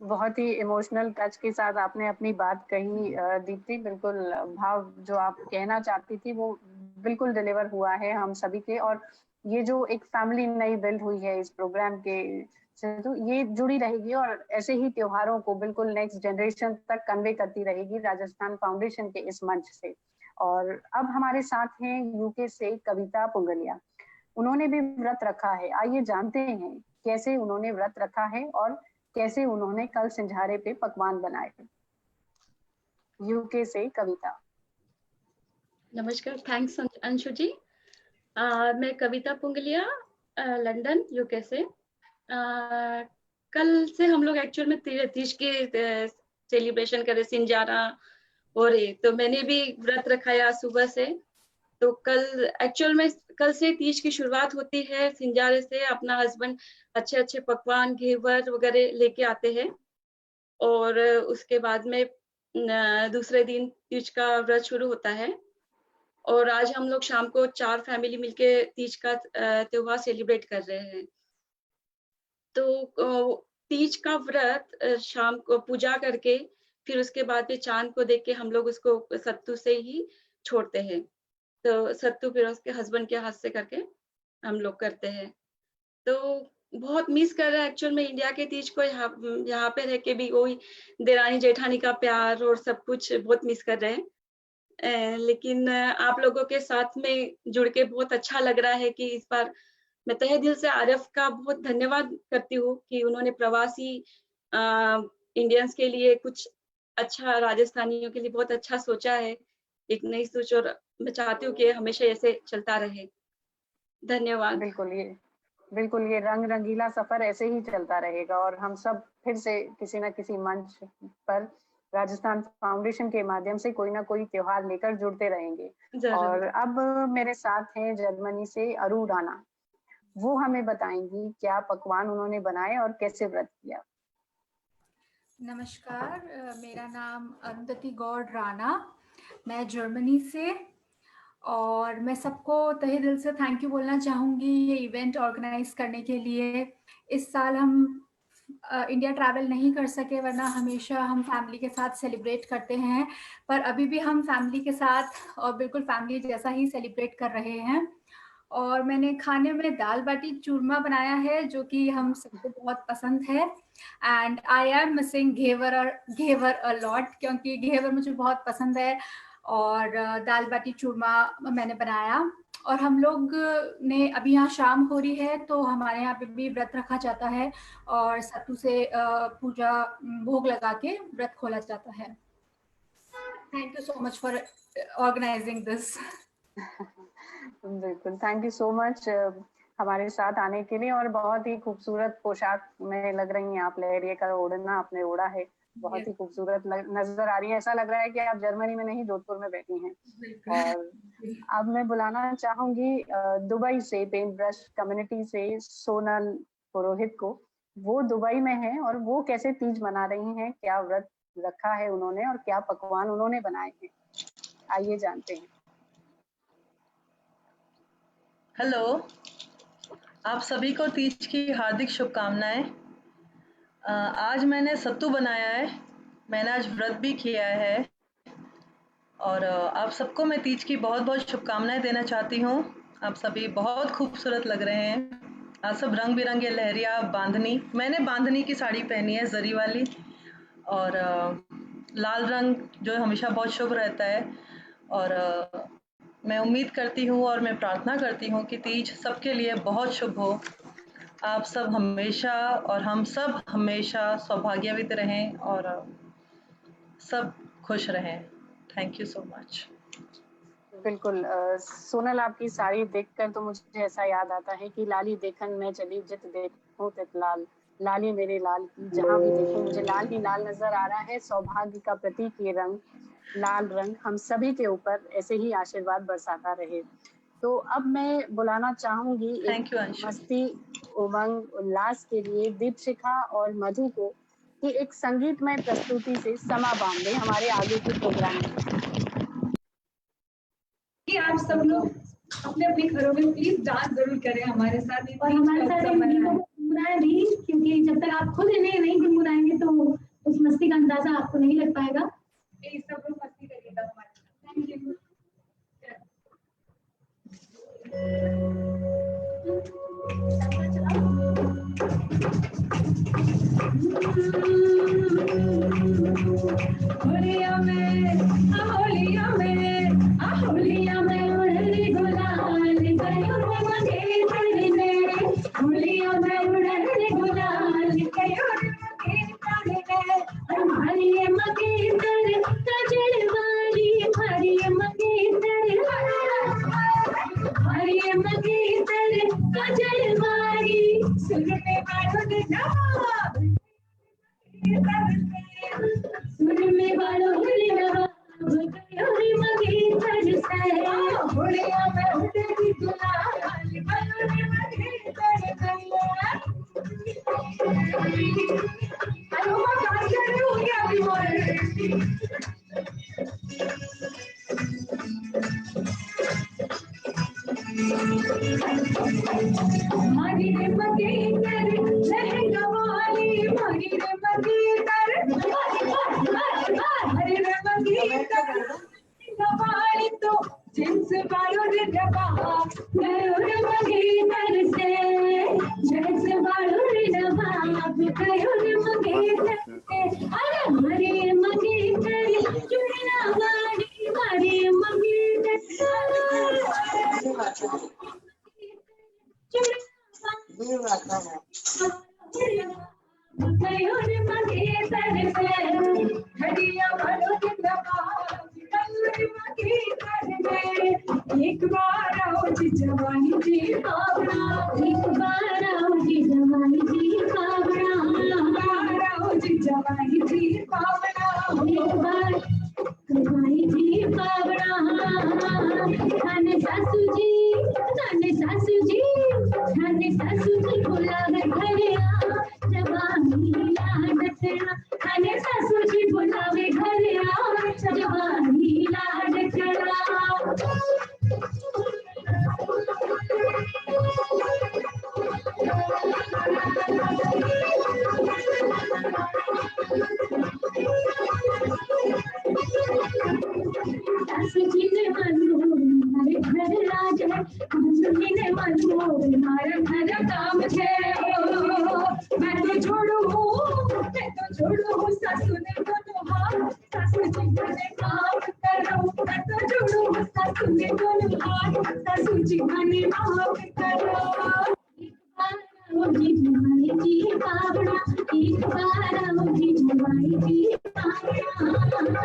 बहुत ही इमोशनल टच के साथ आपने अपनी बात कही दीप्ति। बिल्कुल भाव जो आप कहना चाहती थी वो बिल्कुल डिलीवर हुआ है हम सभी के। और ये जो एक फैमिली नई बिल्ड हुई है इस प्रोग्राम के से, तो ये जुड़ी रहेगी और ऐसे ही त्योहारों को बिल्कुल नेक्स्ट जनरेशन तक कन्वे करती रहेगी राजस्थान फाउंडेशन के इस मंच से। और अब हमारे साथ हैं यूके से कविता पुंगलिया। उन्होंने भी व्रत रखा है। आइए जानते हैं कैसे उन्होंने व्रत रखा है और कैसे उन्होंने कल सिंझारे पे पकवान बनाए। यूके से कविता। नमस्कार, थैंक्स अंशु जी। मैं कविता पुंगलिया, लंदन यूके से। कल से हम लोग एक्चुअल में तीज के सेलिब्रेशन कर रहे, सिंजारा हो रही, तो मैंने भी व्रत रखा है आज सुबह से। तो कल एक्चुअल में कल से तीज की शुरुआत होती है सिंजारे से। अपना हस्बैंड अच्छे अच्छे पकवान घेवर वगैरह लेके आते हैं और उसके बाद में दूसरे दिन तीज का व्रत शुरू होता है। और आज हम लोग शाम को 4 फैमिली मिलके तीज का त्योहार सेलिब्रेट कर रहे हैं। तो तीज का व्रत शाम को पूजा करके फिर उसके बाद में चांद को देख के हम लोग उसको सत्तू से ही छोड़ते हैं। तो सत्तू फिर उसके हस्बैंड के हाथ से करके हम लोग करते हैं। तो बहुत मिस कर रहे हैं एक्चुअल में इंडिया के तीज को। यहाँ पे रह के भी वही देरानी जेठानी का प्यार और सब कुछ बहुत मिस कर रहे हैं। लेकिन आप लोगों के साथ में जुड़ के बहुत अच्छा लग रहा है कि इस बार मैं तहे दिल से आरएफ का बहुत धन्यवाद करती हूँ कि उन्होंने प्रवासी इंडियंस के लिए कुछ अच्छा, राजस्थानियों के लिए बहुत अच्छा सोचा है, एक नई सोच। और मैं चाहती हूँ कि हमेशा ऐसे चलता रहे। धन्यवाद। बिल्कुल ये रंग रंगीला सफर ऐसे ही चलता रहेगा और हम सब फिर से किसी न किसी मंच पर राजस्थान फाउंडेशन के माध्यम से कोई ना कोई त्योहार लेकर जुड़ते रहेंगे। और अब मेरे साथ हैं जर्मनी से अरू राणा। वो हमें बताएंगी क्या पकवान उन्होंने बनाए और कैसे व्रत किया। नमस्कार, मेरा नाम अरुंधति गौड़ राणा, मैं जर्मनी से। और मैं सबको तहे दिल से थैंक यू बोलना चाहूँगी ये इवेंट ऑर्गेनाइज करने के लिए। इस साल हम इंडिया ट्रैवल नहीं कर सके, वरना हमेशा हम फैमिली के साथ सेलिब्रेट करते हैं, पर अभी भी हम फैमिली के साथ और बिल्कुल फैमिली जैसा ही सेलिब्रेट कर रहे हैं। और मैंने खाने में दाल बाटी चूरमा बनाया है जो कि हम सबको बहुत पसंद है। And I am missing ghevar a lot, क्योंकि घेवर मुझे बहुत पसंद है। और दाल बाटी चूरमा मैंने बनाया। और हम लोग ने अभी यहाँ शाम हो रही है तो हमारे यहाँ पे भी व्रत रखा जाता है और सत्तू से पूजा भोग लगा के व्रत खोला जाता है। Thank you so much for organizing this. बिल्कुल, थैंक यू सो मच हमारे साथ आने के लिए। और बहुत ही खूबसूरत पोशाक में लग रही हैं आप, लहरिये का ओढ़ना आपने ओढ़ा है, बहुत ही खूबसूरत नजर आ रही है। ऐसा लग रहा है कि आप जर्मनी में नहीं जोधपुर में बैठी हैं। और अब मैं बुलाना चाहूंगी दुबई से पेंट ब्रश कम्युनिटी से सोनल पुरोहित को। वो दुबई में है और वो कैसे तीज मना रही हैं, क्या व्रत रखा है उन्होंने और क्या पकवान उन्होंने बनाए हैं, आइए जानते हैं। हेलो, आप सभी को तीज की हार्दिक शुभकामनाएं। आज मैंने सत्तू बनाया है, मैंने आज व्रत भी किया है और आप सबको मैं तीज की बहुत बहुत शुभकामनाएं देना चाहती हूँ। आप सभी बहुत खूबसूरत लग रहे हैं। आज सब रंग बिरंगे लहरिया बांधनी, मैंने बांधनी की साड़ी पहनी है जरी वाली, और लाल रंग जो हमेशा बहुत शुभ रहता है। और मैं उम्मीद करती हूँ और मैं प्रार्थना करती हूँ कि तीज सबके लिए बहुत शुभ हो। आप सब हमेशा और हम सब हमेशा सौभाग्यवत रहें और सब खुश रहें। Thank you so much. बिल्कुल सोनल, आपकी साड़ी देखकर तो मुझे ऐसा याद आता है कि लाली देखन मैं चली जित देखूं तित लाल, लाली मेरे लाल की जहाँ भी देखूं मुझे लाल ही लाल नजर आ रहा है। सौभाग्य का प्रतीक ये रंग, लाल रंग हम सभी के ऊपर ऐसे ही आशीर्वाद बरसाता रहे। तो अब मैं बुलाना चाहूंगी एक मस्ती उमंग उल्लास के लिए दीपशिखा और मधु को कि एक संगीतमय प्रस्तुति से समा बांधे हमारे आगे के प्रोग्राम में। कि आप सब लोग अपने अपने घरों में प्लीज डांस जरूर करें हमारे साथ। और हमारे साथ गुनगुनाएं भी, क्योंकि जब तक आप खुद इन्हें नहीं गुनगुनाएंगे तो उस मस्ती का अंदाजा आपको नहीं लग पाएगा। प्लीज सब लोग मस्ती करिएगा हमारे साथ। Thank you. होलिया में होलिया में होलिया में उड़े गुलाल कयो मगे करने, होलिया में उड़े गुलाल कयो मगे करने, हमारी मगे कर कजल वाली, हमारी मगे कर, हमारी मगे कर कजल वाली, सुनने वालों ने जवाब, सुनने वालों ने जवाब, कयोरी मगे कर से, होलिया में उड़े गुलाल कयोरी मगे कर मारी रे मगे कर लहंगा वाली, मारी रे मगे कर, मारी रे मगे कर लहंगा वाली, तो जींस वालों ने जवाब, कयोरी मगे कर से, जींस वालों ने जवाब, कयोरी मगे कर से, अरे मारी मगे कर चुड़िया वाली, मारी मगे कर कयोरी मगे कर से, घड़िया वालों के जवाब, कयोरी मगे कर से, एक बार आओ जी जवानी जी पावना, एक बार आओ जी जवानी जी पावना, एक बार आओ जी जवानी जी पावना, एक बार जवानी जी पावना, थाने सासू जी, थाने सासू जी, थाने सासू जी बुलावे घरे आ, जवानी लाडकड़ा, थाने सासू जी बुलावे घरे आ, जवानी लाडकड़ा। सासू जी ने मानो हमारे घर राज है, सासू जी ने मानो हमारा घर काम है, मैं तो छोड़ू हूँ, मैं तो छोड़ू हूँ, सासू ने दोनों हाथ, सासू जी ने काम करो, मैं तो छोड़ू हूँ, सासू ने दोनों हाथ, सासू जी ने माफ करो। जी जवाई जी पावना, एक बार आओ जी जवाई जी पावना,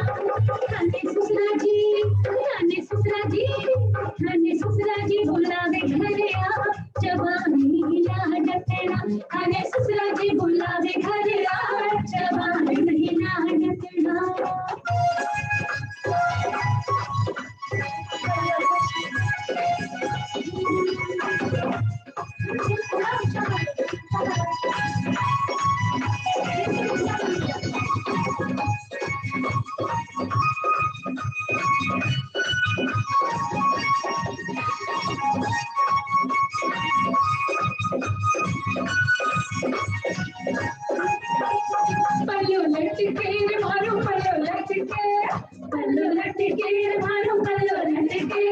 थाने ससुरा जी, थाने ससुरा जी, थाने ससुरा जी बुलावे घरे आ, जवानी लाडकड़ा, थाने ससुरा जी बुलावे घरे आ, जवानी लाडकड़ा। पल्लो लटके रे मारो पल्लो लटके, पल्लो लटके रे मारो पल्लो लटके,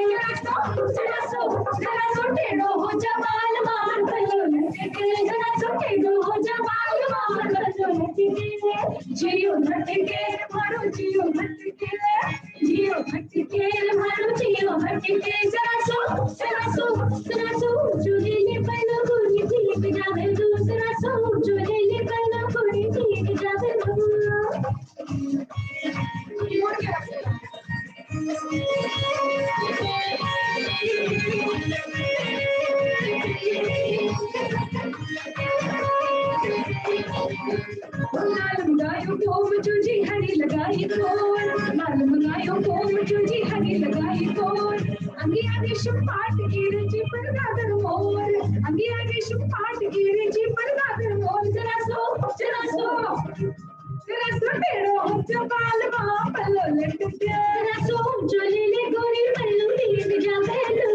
जरा सो टेढ़ो हो जवाल मार, पल्लो लटके जरा सो टेढ़ो हो जवाल मार, पल्लो लटके, जियो लटके मारो जियो लटके, जियो लटके मारो जियो लटके, जरा सो चुले ले पल्लो गुनी ठीक जावे तू, जरा सो चुले ले पल्लो गुनी ठीक जावे तू। लाल मंगायो कोम चूजी हरी लगाई तोर, लाल मंगायो कोम चूजी हरी लगाई तोर, अंगी आगे शुपाट गिरे जी पर गादर मोर, अंगी आगे शुपाट गिरे जी पर गादर मोर, जरा सो टेढ़ो जवाल मां पल्लो लटके, जरा सो चोली ले गोरी पल्लो ठीक जावे तू।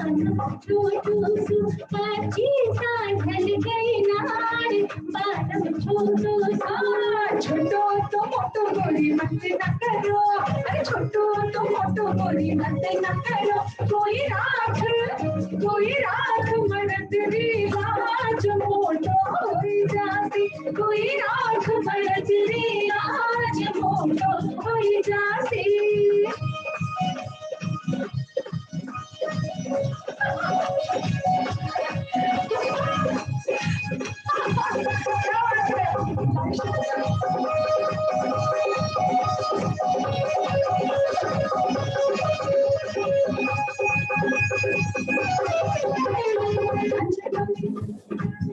छोटू सु 25 साल ढल गए नार बालम छोटू सा छोटो तो मोटो गोरी मत न करो अरे छोटो तो मोटो गोरी मत न करो कोई राख मरद रिवाज मोटो होई जाती कोई राख मरद रिवाज मोटो होई जाती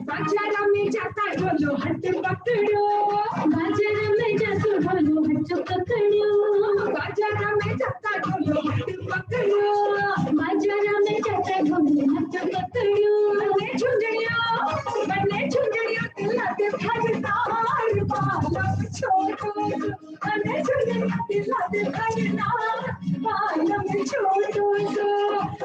बाजारा में जाता ढोलो हट पकड़ो बाजारा में जाता ढोलो हट पकड़ो बाजारा में जाता ढोलो हट पकड़ो बाजारा में जाता ढोलो हट पकड़ो बने झुंझड़िया दिला दे भरतार बालम छोटो बने झुंझड़िया दिला दे भरतार बालम छोटो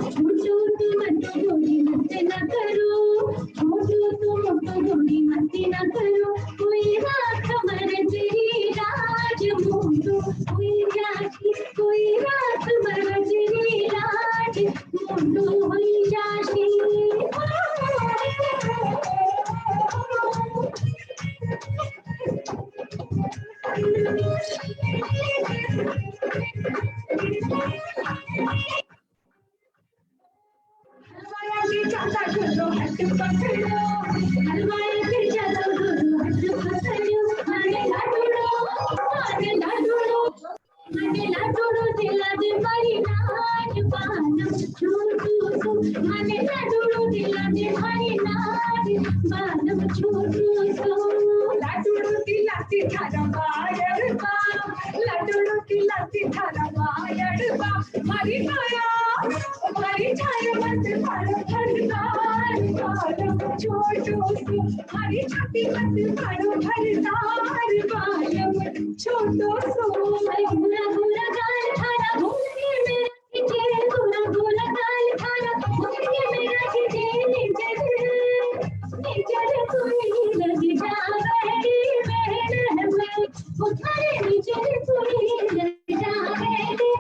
छोटू तुम गोरी मत न करो छोटू तुम गोरी मत न करो कोई राख मरद राज मोटो कोई राख मरद राज मोटो होई जाती हलवाई जाता ढोलो हट पकड़ो हलवाई जाता ढोलो हट पकड़ो माने लाडूड़ो दिला दे मारी नाच बालम छोटू सो माने लाडूड़ो दिला दे मारी नाच बालम छोटू सो लाडूड़ो दिला दे थारा बायर बा लाडूड़ो दिला दे थारा बायर बा मारी माया मारी छाया मत मारो भरतार बालम छोटू सो मारी छाती मत मारो भरतार बालम छोटू सो गोरा गोरा गाल थारा घूमने मेरा खींचे गोरा गोरा गाल थारा घूमने मेरा खींचे नीचे कोई लग जाएगी मेरे में उठाए नीचे कोई लग जाएगी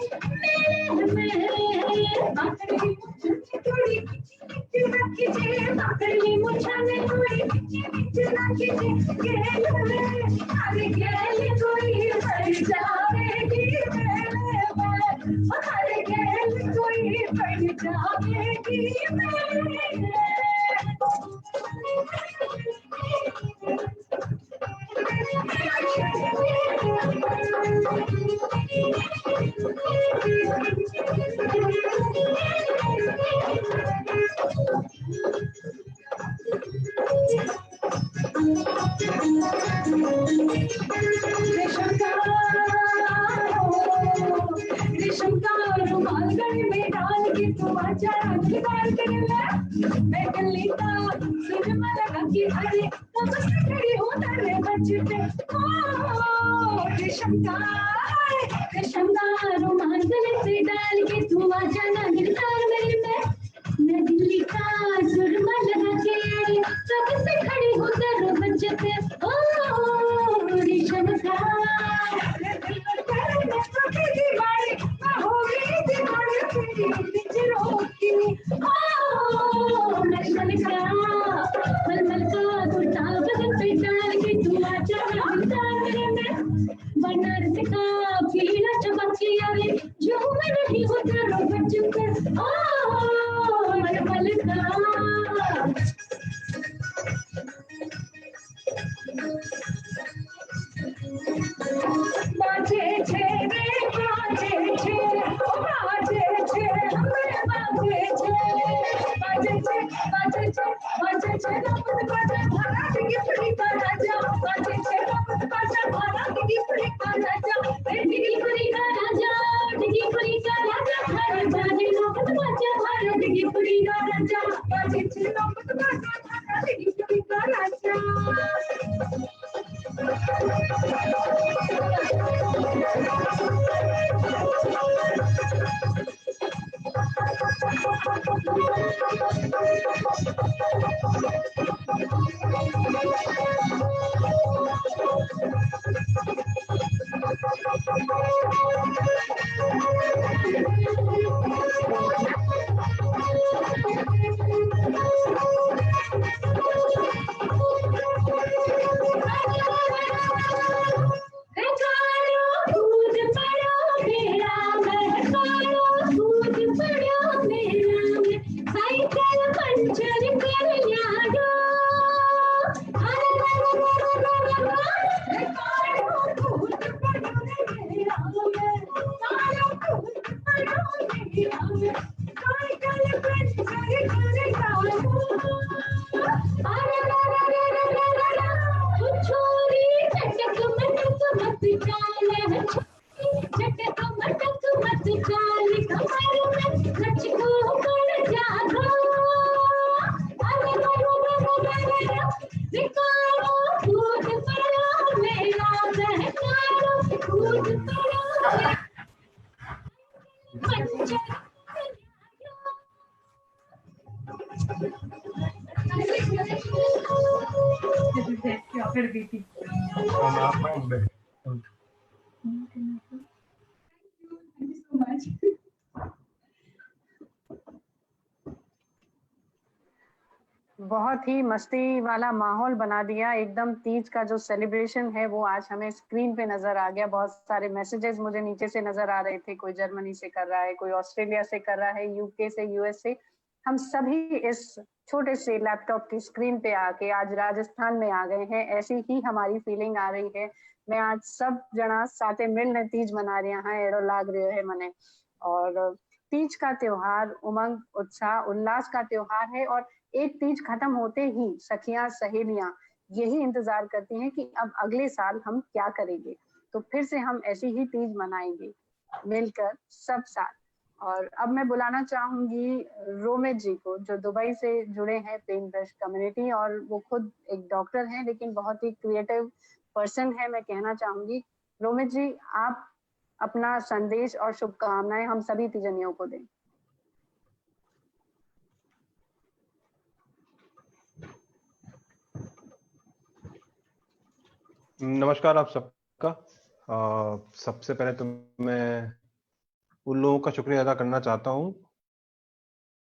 मेरे बाकड़ी थोड़ी खींचे बाकड़ी मुझे थोड़ी खींचे गेल अरे गेल कोई मर जाएगी मेरे अरे गेल कोई मर जाएगी रेशम का रुमाल गले में डाल के तुम आजा निकाल कर ले मैं गली का सुरमा लगा के अरे तब से खड़ी हूँ तेरे बच्चे पे रेशम का रुमाल गले से डाल के तुम आजा ना गिरदार मेरे में मैं दिल्ली का सुरमा लगा के अरे तब से खड़ी हूँ तेरे बच्चे पे रेशम का बनारस का पीला चमकिया जो मैं नहीं होता रोबच पे मलमल का बाजे छे रे बाजे छे हमें बाजे छे नमत बाजे भारत की पुरी का राजा बाजे छे नमत बाजे भारत की पुरी का राजा डिगी पुरी का राजा भारत बाजे नमत बाजे भारत की पुरी का राजा बाजे छे नमत बाजे भारत की पुरी का राजा बहुत ही मस्ती वाला माहौल बना दिया एकदम। तीज का जो सेलिब्रेशन है वो आज हमें स्क्रीन पे नजर आ गया। बहुत सारे मैसेजेस मुझे नीचे से नजर आ रहे थे, कोई जर्मनी से कर रहा है, कोई ऑस्ट्रेलिया से कर रहा है, यूके से, यूएस से। हम सभी इस छोटे से लैपटॉप की स्क्रीन पे आके आज राजस्थान में आ गए हैं, ऐसी ही हमारी फीलिंग आ रही है। मैं आज सब जना साथे मिलने तीज मना रहे हैं, एड़ो लाग रहे है मने। और तीज का त्योहार उमंग, उत्साह, उल्लास का त्योहार है। और एक तीज खत्म होते ही सखियां, सहेलियां यही इंतजार करती हैं कि अब अगले साल हम क्या करेंगे। तो फिर से हम ऐसी ही तीज मनाएंगे मिलकर सब साथ। और अब मैं बुलाना चाहूंगी रोमित जी को, जो दुबई से जुड़े हैं पेंट ब्रश कम्युनिटी, और वो खुद एक डॉक्टर हैं लेकिन बहुत ही क्रिएटिव पर्सन है। मैं कहना चाहूंगी रोमित जी, आप अपना संदेश और शुभकामनाएं हम सभी तीजनियों को दें। नमस्कार आप सबका। सबसे पहले तो मैं उन लोगों का शुक्रिया अदा करना चाहता हूँ,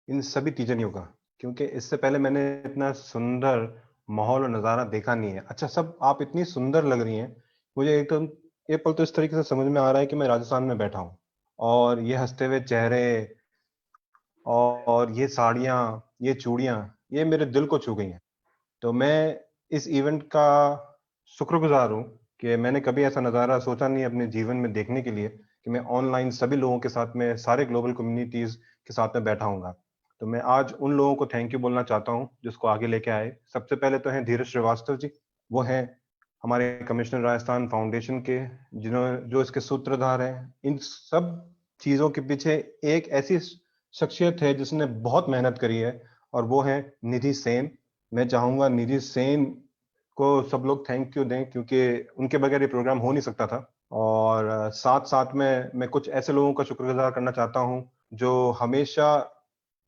इन सभी तीजनियों का, क्योंकि इससे पहले मैंने इतना सुंदर माहौल और नज़ारा देखा नहीं है। अच्छा, सब आप इतनी सुंदर लग रही हैं, मुझे एक तो ये पल तो इस तरीके से समझ में आ रहा है कि मैं राजस्थान में बैठा हूँ, और ये हंसते हुए चेहरे और ये साड़ियाँ, ये चूड़ियाँ, ये मेरे दिल को छू गई हैं। तो मैं इस इवेंट का शुक्रगुजार हूँ कि मैंने कभी ऐसा नज़ारा सोचा नहीं अपने जीवन में देखने के लिए कि मैं ऑनलाइन सभी लोगों के साथ में, सारे ग्लोबल कम्युनिटीज़ के साथ में बैठा हूँगा। तो मैं आज उन लोगों को थैंक यू बोलना चाहता हूँ जिसको आगे लेके आए। सबसे पहले तो हैं धीरज श्रीवास्तव जी, वो हैं हमारे कमिश्नर राजस्थान फाउंडेशन के, जो इसके सूत्रधार हैं। इन सब चीज़ों के पीछे एक ऐसी शख्सियत है जिसने बहुत मेहनत करी है, और वो है निधि सेन। मैं चाहूँगा निधि सेन को सब लोग थैंक यू दें, क्योंकि उनके बगैर ये प्रोग्राम हो नहीं सकता था। और साथ साथ में मैं कुछ ऐसे लोगों का शुक्रगुजार करना चाहता हूँ जो हमेशा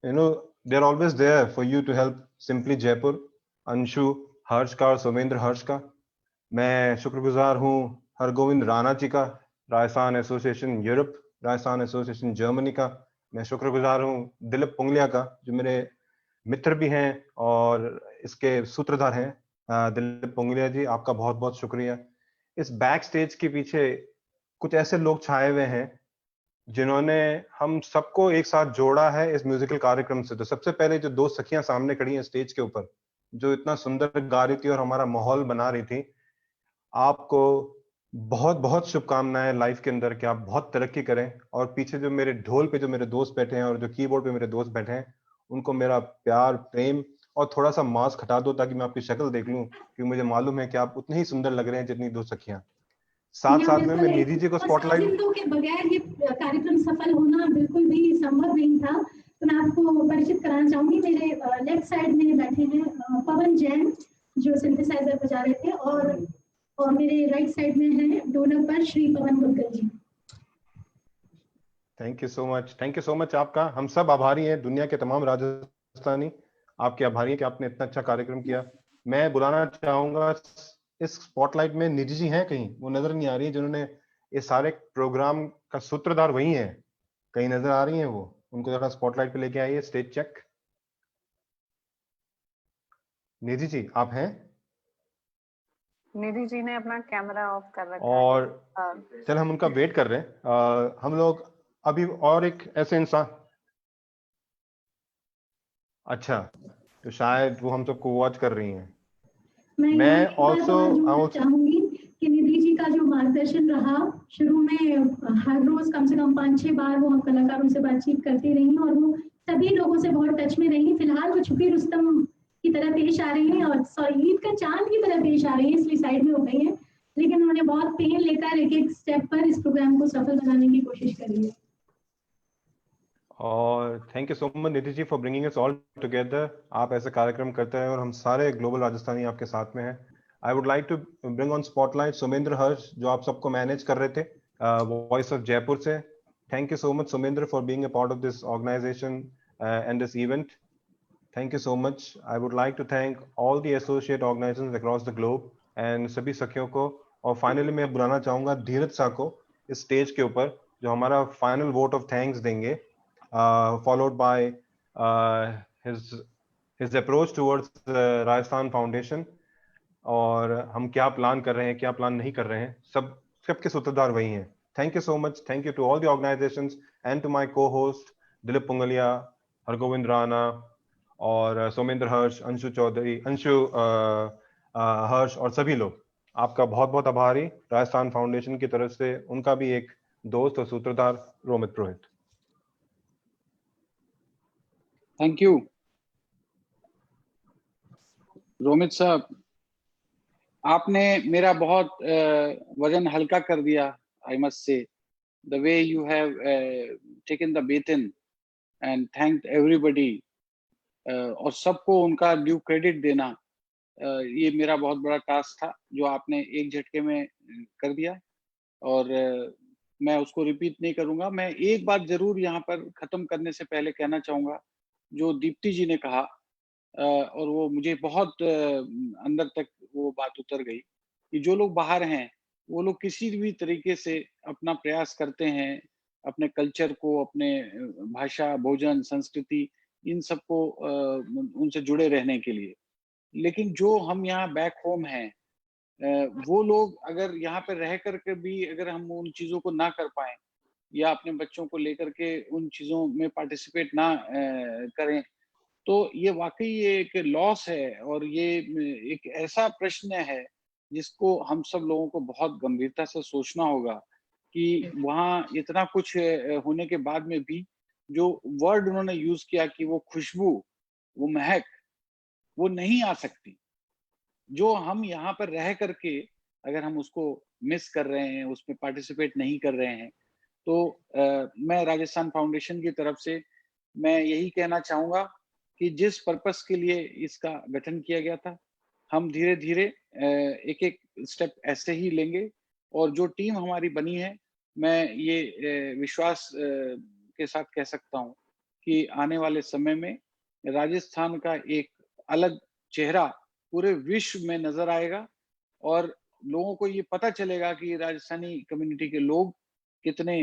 they are always there for you to help simply Jaipur, Anshu Harsh का और सोमेंद्र हर्ष का। मैं शुक्रगुजार हूँ हरगोविंद राणा जी का, Rajasthan association Europe, Rajasthan association Germany का। मैं शुक्रगुजार हूँ दिलीप पुंगलिया का, जो मेरे मित्र भी हैं और इसके सूत्रधार हैं। दिलीप पुंगलिया जी, आपका बहुत बहुत शुक्रिया। इस बैक स्टेज के पीछे कुछ ऐसे लोग छाए हुए हैं जिन्होंने हम सबको एक साथ जोड़ा है इस म्यूजिकल कार्यक्रम से। तो सबसे पहले जो दो सखियां सामने खड़ी हैं स्टेज के ऊपर, जो इतना सुंदर गा रही थी और हमारा माहौल बना रही थी, आपको बहुत बहुत शुभकामनाएं लाइफ के अंदर कि आप बहुत तरक्की करें। और पीछे जो मेरे ढोल पे जो मेरे दोस्त बैठे हैं और जो कीबोर्ड पे मेरे दोस्त बैठे हैं, उनको मेरा प्यार, प्रेम और थोड़ा सा मास्क हटा दो ताकि मैं आपकी शक्ल देख लूं, क्योंकि मुझे मालूम है कि आप उतने ही सुंदर लग रहे हैं जितनी दो सखियां। साथ साथ में मैं निधि जी को स्पॉटलाइट के बगैर ये कार्यक्रम सफल होना बिल्कुल भी संभव नहीं था। तो मैं आपको परिचित कराना चाहूंगी, मेरे लेफ्ट साइड में बैठे हैं पवन जैन जो सिंथेसाइजर बजा रहे थे, और मेरे राइट साइड में है डोनर पर श्री पवन मुदगल जी। थैंक यू सो मच आपका। हम सब आभारी हैं, दुनिया के तमाम राजस्थानी आपके आभारी हैं कि आपने इतना अच्छा कार्यक्रम किया। मैं बुलाना चाहूंगा इस स्पॉटलाइट में निधि जी हैं कहीं, वो नजर नहीं आ रही है, जिन्होंने इस सारे प्रोग्राम का सूत्रधार वही है, कहीं नजर आ रही हैं वो, उनको जरा स्पॉटलाइट पे लेके आइए। Stage check. निधि जी आप हैं? निधि जी ने अपना कैमरा ऑफ कर रखा और है। चल हम उनका वेट कर रहे हैं। हम लोग अभी और एक ऐसे इंसान, अच्छा, तो शायद वो हम सबको वॉच कर रही हैं। मैं ऑल्सो चाहूंगी कि निधि जी का जो मार्गदर्शन रहा, शुरू में हर रोज कम से कम 5-6 बार वो हम कलाकारों से बातचीत करती रही और वो सभी लोगों से बहुत टच में रही। फिलहाल वो छुपी रुस्तम की तरह पेश आ रही हैं और सॉरी ईद का चांद की तरह पेश आ रही है, इसलिए साइड में हो गई है, लेकिन उन्होंने बहुत पेन लेकर एक एक स्टेप पर इस प्रोग्राम को सफल बनाने की कोशिश करी है। और thank you so much Nidhi ji for bringing us all together. आप ऐसे कार्यक्रम करते हैं और हम सारे ग्लोबल राजस्थानी आपके साथ में हैं। I would like to bring on spotlight Sumendra Harsh, जो आप सबको मैनेज कर रहे थे वॉइस ऑफ जयपुर से। Thank you so much Sumendra for being a part of this organization and this event. Thank you so much. I would like to thank all the associate organizations across the globe and सभी सखियों को। और finally मैं बुलाना चाहूंगा धीरज शाह को इस stage के ऊपर, जो हमारा फाइनल वोट ऑफ थैंक्स देंगे, followed by his approach towards Rajasthan foundation, और हम क्या प्लान कर रहे हैं, क्या प्लान नहीं कर रहे हैं, सबके सूत्रधार वही हैं। Thank you so much. Thank you to all the organizations and to my co-host Dilip Pungalia, Hargovind Rana और सोमेंद्र हर्ष, अंशु चौधरी, हर्ष और सभी लोग, आपका बहुत बहुत आभारी। राजस्थान फाउंडेशन की तरफ से उनका भी एक दोस्त और सूत्रधार रोमित पुरोहित। थैंक यू रोमित साहब, आपने मेरा बहुत वजन हल्का कर दिया। I must say the way you have taken the baton and thanked everybody, और सबको उनका ड्यू क्रेडिट देना, ये मेरा बहुत बड़ा टास्क था जो आपने एक झटके में कर दिया, और मैं उसको रिपीट नहीं करूंगा। मैं एक बात जरूर यहाँ पर खत्म करने से पहले कहना चाहूंगा, जो दीप्ति जी ने कहा, और वो मुझे बहुत अंदर तक वो बात उतर गई, कि जो लोग बाहर हैं वो लोग किसी भी तरीके से अपना प्रयास करते हैं अपने कल्चर को, अपने भाषा, भोजन, संस्कृति, इन सबको उनसे जुड़े रहने के लिए। लेकिन जो हम यहाँ बैक होम हैं, वो लोग अगर यहाँ पर रह करके भी अगर हम उन चीजों को ना कर पाए, या अपने बच्चों को लेकर के उन चीजों में पार्टिसिपेट ना करें, तो ये वाकई ये एक लॉस है, और ये एक ऐसा प्रश्न है जिसको हम सब लोगों को बहुत गंभीरता से सोचना होगा, कि वहाँ इतना कुछ होने के बाद में भी जो वर्ड उन्होंने यूज किया कि वो खुशबू, वो महक, वो नहीं आ सकती। जो हम यहाँ पर रह करके अगर हम उसको मिस कर रहे हैं, उसमें पार्टिसिपेट नहीं कर रहे हैं, तो मैं राजस्थान फाउंडेशन की तरफ से मैं यही कहना चाहूंगा कि जिस पर्पस के लिए इसका गठन किया गया था, हम धीरे धीरे एक एक स्टेप ऐसे ही लेंगे, और जो टीम हमारी बनी है, मैं ये विश्वास के साथ कह सकता हूँ कि आने वाले समय में राजस्थान का एक अलग चेहरा पूरे विश्व में नजर आएगा, और लोगों को ये पता चलेगा कि राजस्थानी कम्युनिटी के लोग कितने,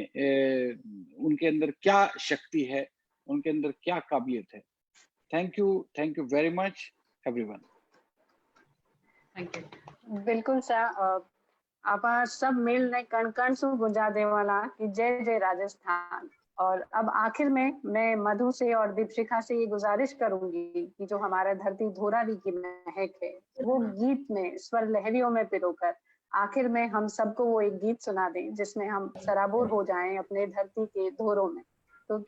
उनके अंदर क्या शक्ति है, उनके अंदर क्या काबिलियत है। Thank you very much everyone. बिल्कुल सर, आप सब मिल ने कण कण से गुंजा दे वाला कि जय जय राजस्थान। और अब आखिर में मैं मधु से और दीपशिखा से ये गुजारिश करूंगी कि जो हमारा धरती धोरारी की महक है, वो गीत में स्वर लहरियों में पिरोकर आखिर में हम सबको वो एक गीत सुना दें जिसमें हम सराबोर हो जाएं अपने धरती के धोरों में। तो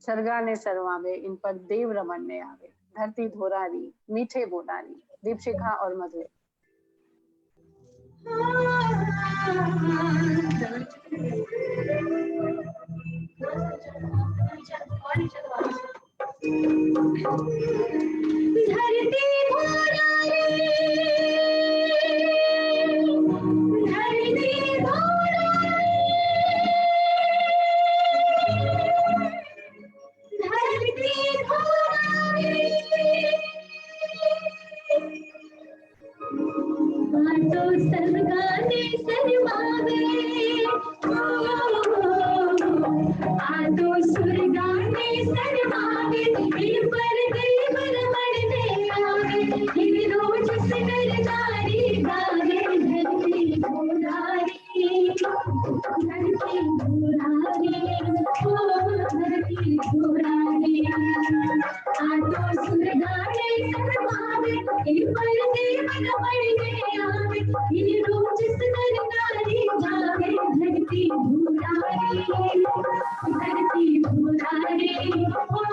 सरगा ने सरवावे, इन पर देव रमन ने आवे, धरती धोरारी मीठे बोलारी। दीपशिखा और मधु। धरती धोरारी, धरती धोरारी, धरती धूला रे ओ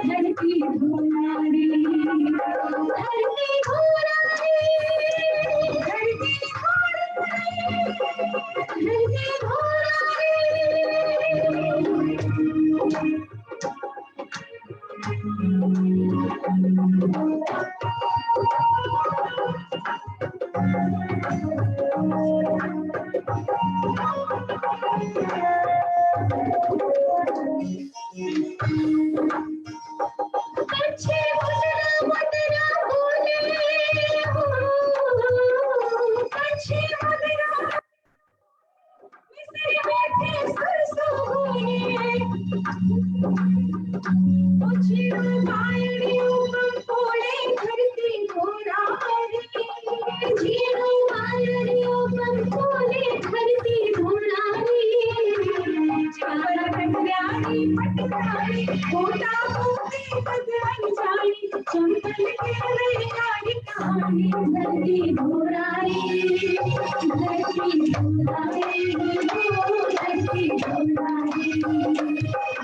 धरती धूला रे धरती धूला रे धरती धूला अच्छे मदरा बोले हो अच्छे मदरा मिस्री बैठे सरसों बोले अच्छी बायड़ियों पंपोड़े धरती घोड़ा रे जीरो बायड़ियों पंपोड़े धरती घोड़ा रे चार कटरानी पटकानी घोड़ा होते बदन जानी चंपल के नारी कहानी धरती घोड़ा रे धरती घोड़ा रे धरती घोड़ा रे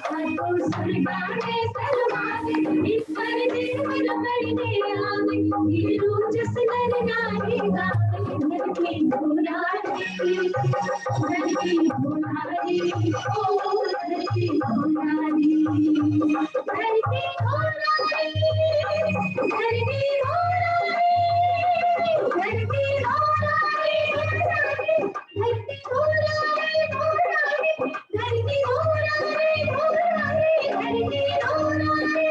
हाथों सरगाने सलमाने इस पर देवर बढ़ने आवे हीरो जसनर नारी गावे धरती घोड़ा रे धरती घोड़ा रे ओ धरती घोड़ा रे धरती घोड़ा रे धरती घोड़ा रे धरती घोड़ा रे धरती घोड़ा रे धरती घोड़ा रे धरती घोड़ा रे।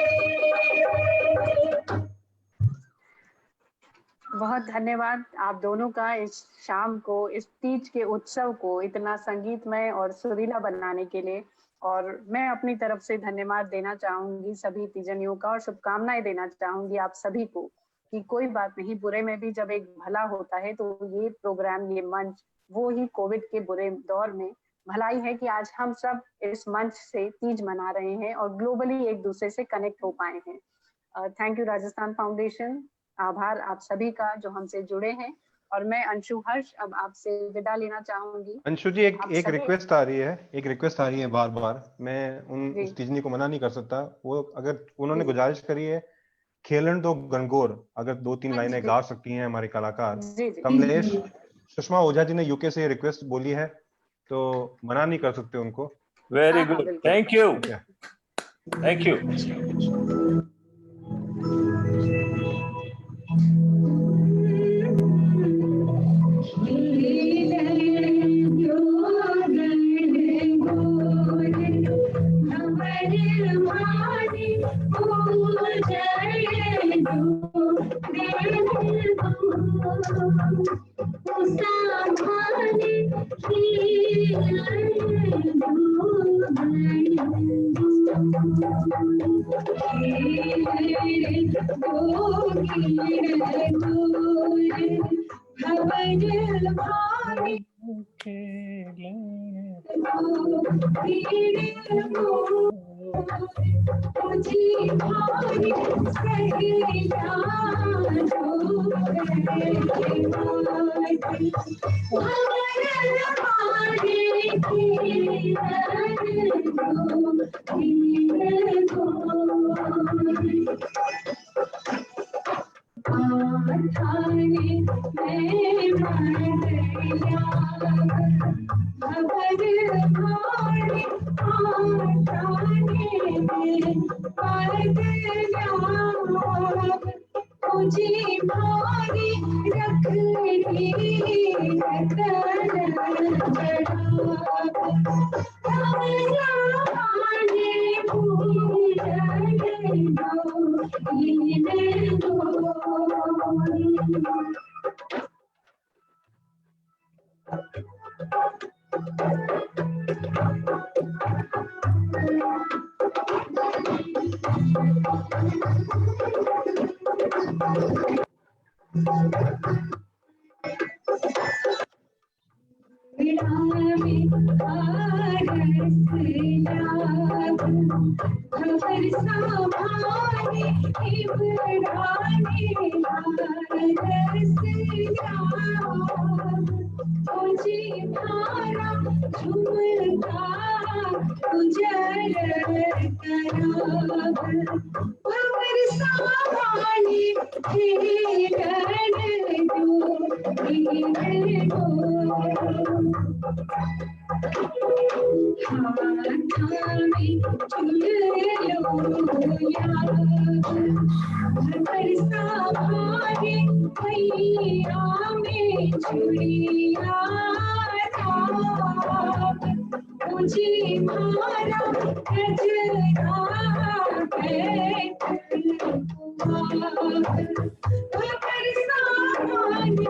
बहुत धन्यवाद आप दोनों का इस शाम को, इस तीज के उत्सव को इतना संगीतमय और सुरीला बनाने के लिए। और मैं अपनी तरफ से धन्यवाद देना चाहूंगी सभी तीजनियों का और शुभकामनाएं देना चाहूंगी आप सभी को कि कोई बात नहीं, बुरे में भी जब एक भला होता है तो ये प्रोग्राम, ये मंच वो ही कोविड के बुरे दौर में भलाई है कि आज हम सब इस मंच से तीज मना रहे हैं और ग्लोबली एक दूसरे से कनेक्ट हो पाए हैं। थैंक यू राजस्थान फाउंडेशन, आभार आप सभी का जो हमसे जुड़े हैं। और मैं अंशु हर्ष अब आपसे विदा लेना चाहूंगी। अंशु जी, एक रिक्वेस्ट आ रही है बार बार। मैं उस तीजनी को मना नहीं कर सकता। वो अगर उन्होंने गुजारिश करी है खेलन दो गणगौर, अगर 2-3 लाइनें गा सकती हैं हमारे कलाकार कमलेश। सुषमा ओझा जी ने यूके से रिक्वेस्ट बोली है तो मना नहीं कर सकते उनको। Very good, thank you thank you. झुमका उजर कराब भवर सावानी हिरण दो हिरण दो हाथा में चुनरियो याद भवर सावानी भैया में चुड़िया रात मुझे मारा गजरा बैठ भवर सावानी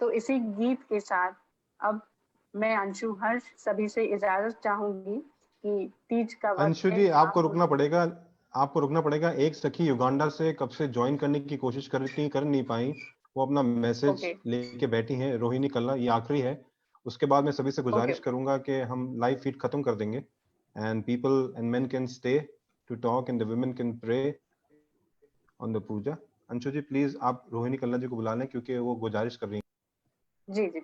तो इसी गीत के साथ अब मैं अंशु हर्ष सभी से इजाजत चाहूंगी कि तीज का वक्त अंशु है। जी आपको रुकना पड़ेगा। एक सखी युगांडा से कब से ज्वाइन करने की कोशिश कर नहीं पाई, वो अपना मैसेज लेके बैठी हैं। रोहिणी कल्ला, ये आखिरी है। उसके बाद मैं सभी से गुजारिश करूंगा कि हम लाइव फीड खत्म कर देंगे and people and men can stay to talk and the women can pray on the puja. Anshu ji please आप रोहिणी कल्ला जी को बुला लें क्योंकि वो गुजारिश कर रही हैं। जी जी।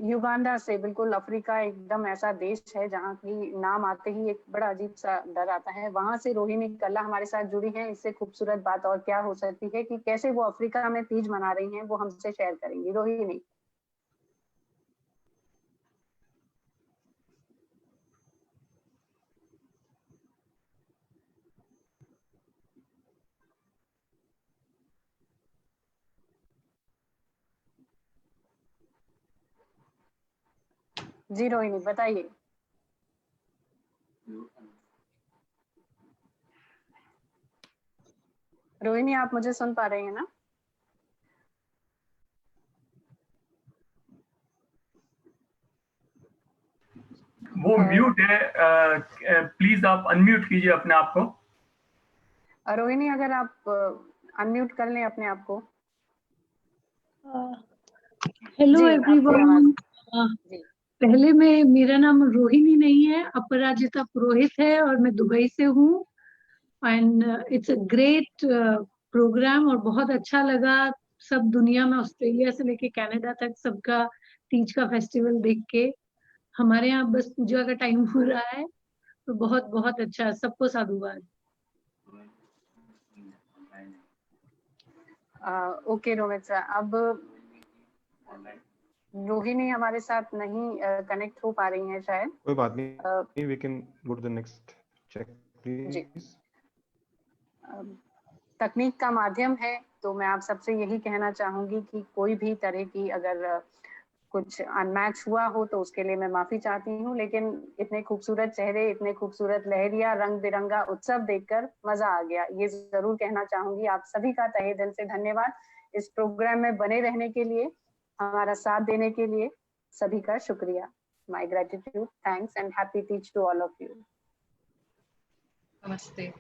युगांडा से, बिल्कुल अफ्रीका एकदम ऐसा देश है जहाँ की नाम आते ही एक बड़ा अजीब सा डर आता है। वहां से रोहिणी कल्ला हमारे साथ जुड़ी हैं। इससे खूबसूरत बात और क्या हो सकती है कि कैसे वो अफ्रीका में तीज मना रही हैं, वो हमसे शेयर करेंगी। रोहिणी। जी रोहिणी बताइए। रोहिणी आप मुझे सुन पा रही हैं ना? वो म्यूट है, प्लीज आप अनम्यूट कीजिए अपने आप को। रोहिणी अगर आप अनम्यूट कर लें अपने आप को। Hello everyone. पहले मेरा नाम रोहिणी नहीं है, अपराजिता पुरोहित है और मैं दुबई से हूँ। And it's a great programme और बहुत अच्छा लगा सब दुनिया में, ऑस्ट्रेलिया से लेके कनाडा तक सबका तीज का फेस्टिवल देख के। हमारे यहाँ बस पूजा का टाइम हो रहा है, तो बहुत बहुत अच्छा। सबको साधुवाद। ओके रोहित सर, अब रोहिणी हमारे साथ नहीं कनेक्ट हो पा रही हैं शायद। कोई बात नहीं, we can go to the next check please. तकनीक का माध्यम है, तो मैं आप सबसे यही कहना चाहूंगी कि कोई भी तरह की अगर कुछ अनमैच हुआ हो तो उसके लिए मैं माफी चाहती हूँ। लेकिन इतने खूबसूरत चेहरे, इतने खूबसूरत लहरिया, रंग बिरंगा उत्सव देखकर मजा आ गया, ये जरूर कहना चाहूंगी। आप सभी का तहे दिल से धन्यवाद इस प्रोग्राम में बने रहने के लिए, हमारा साथ देने के लिए। सभी का शुक्रिया। My gratitude, thanks and happy Teej to all of you. नमस्ते।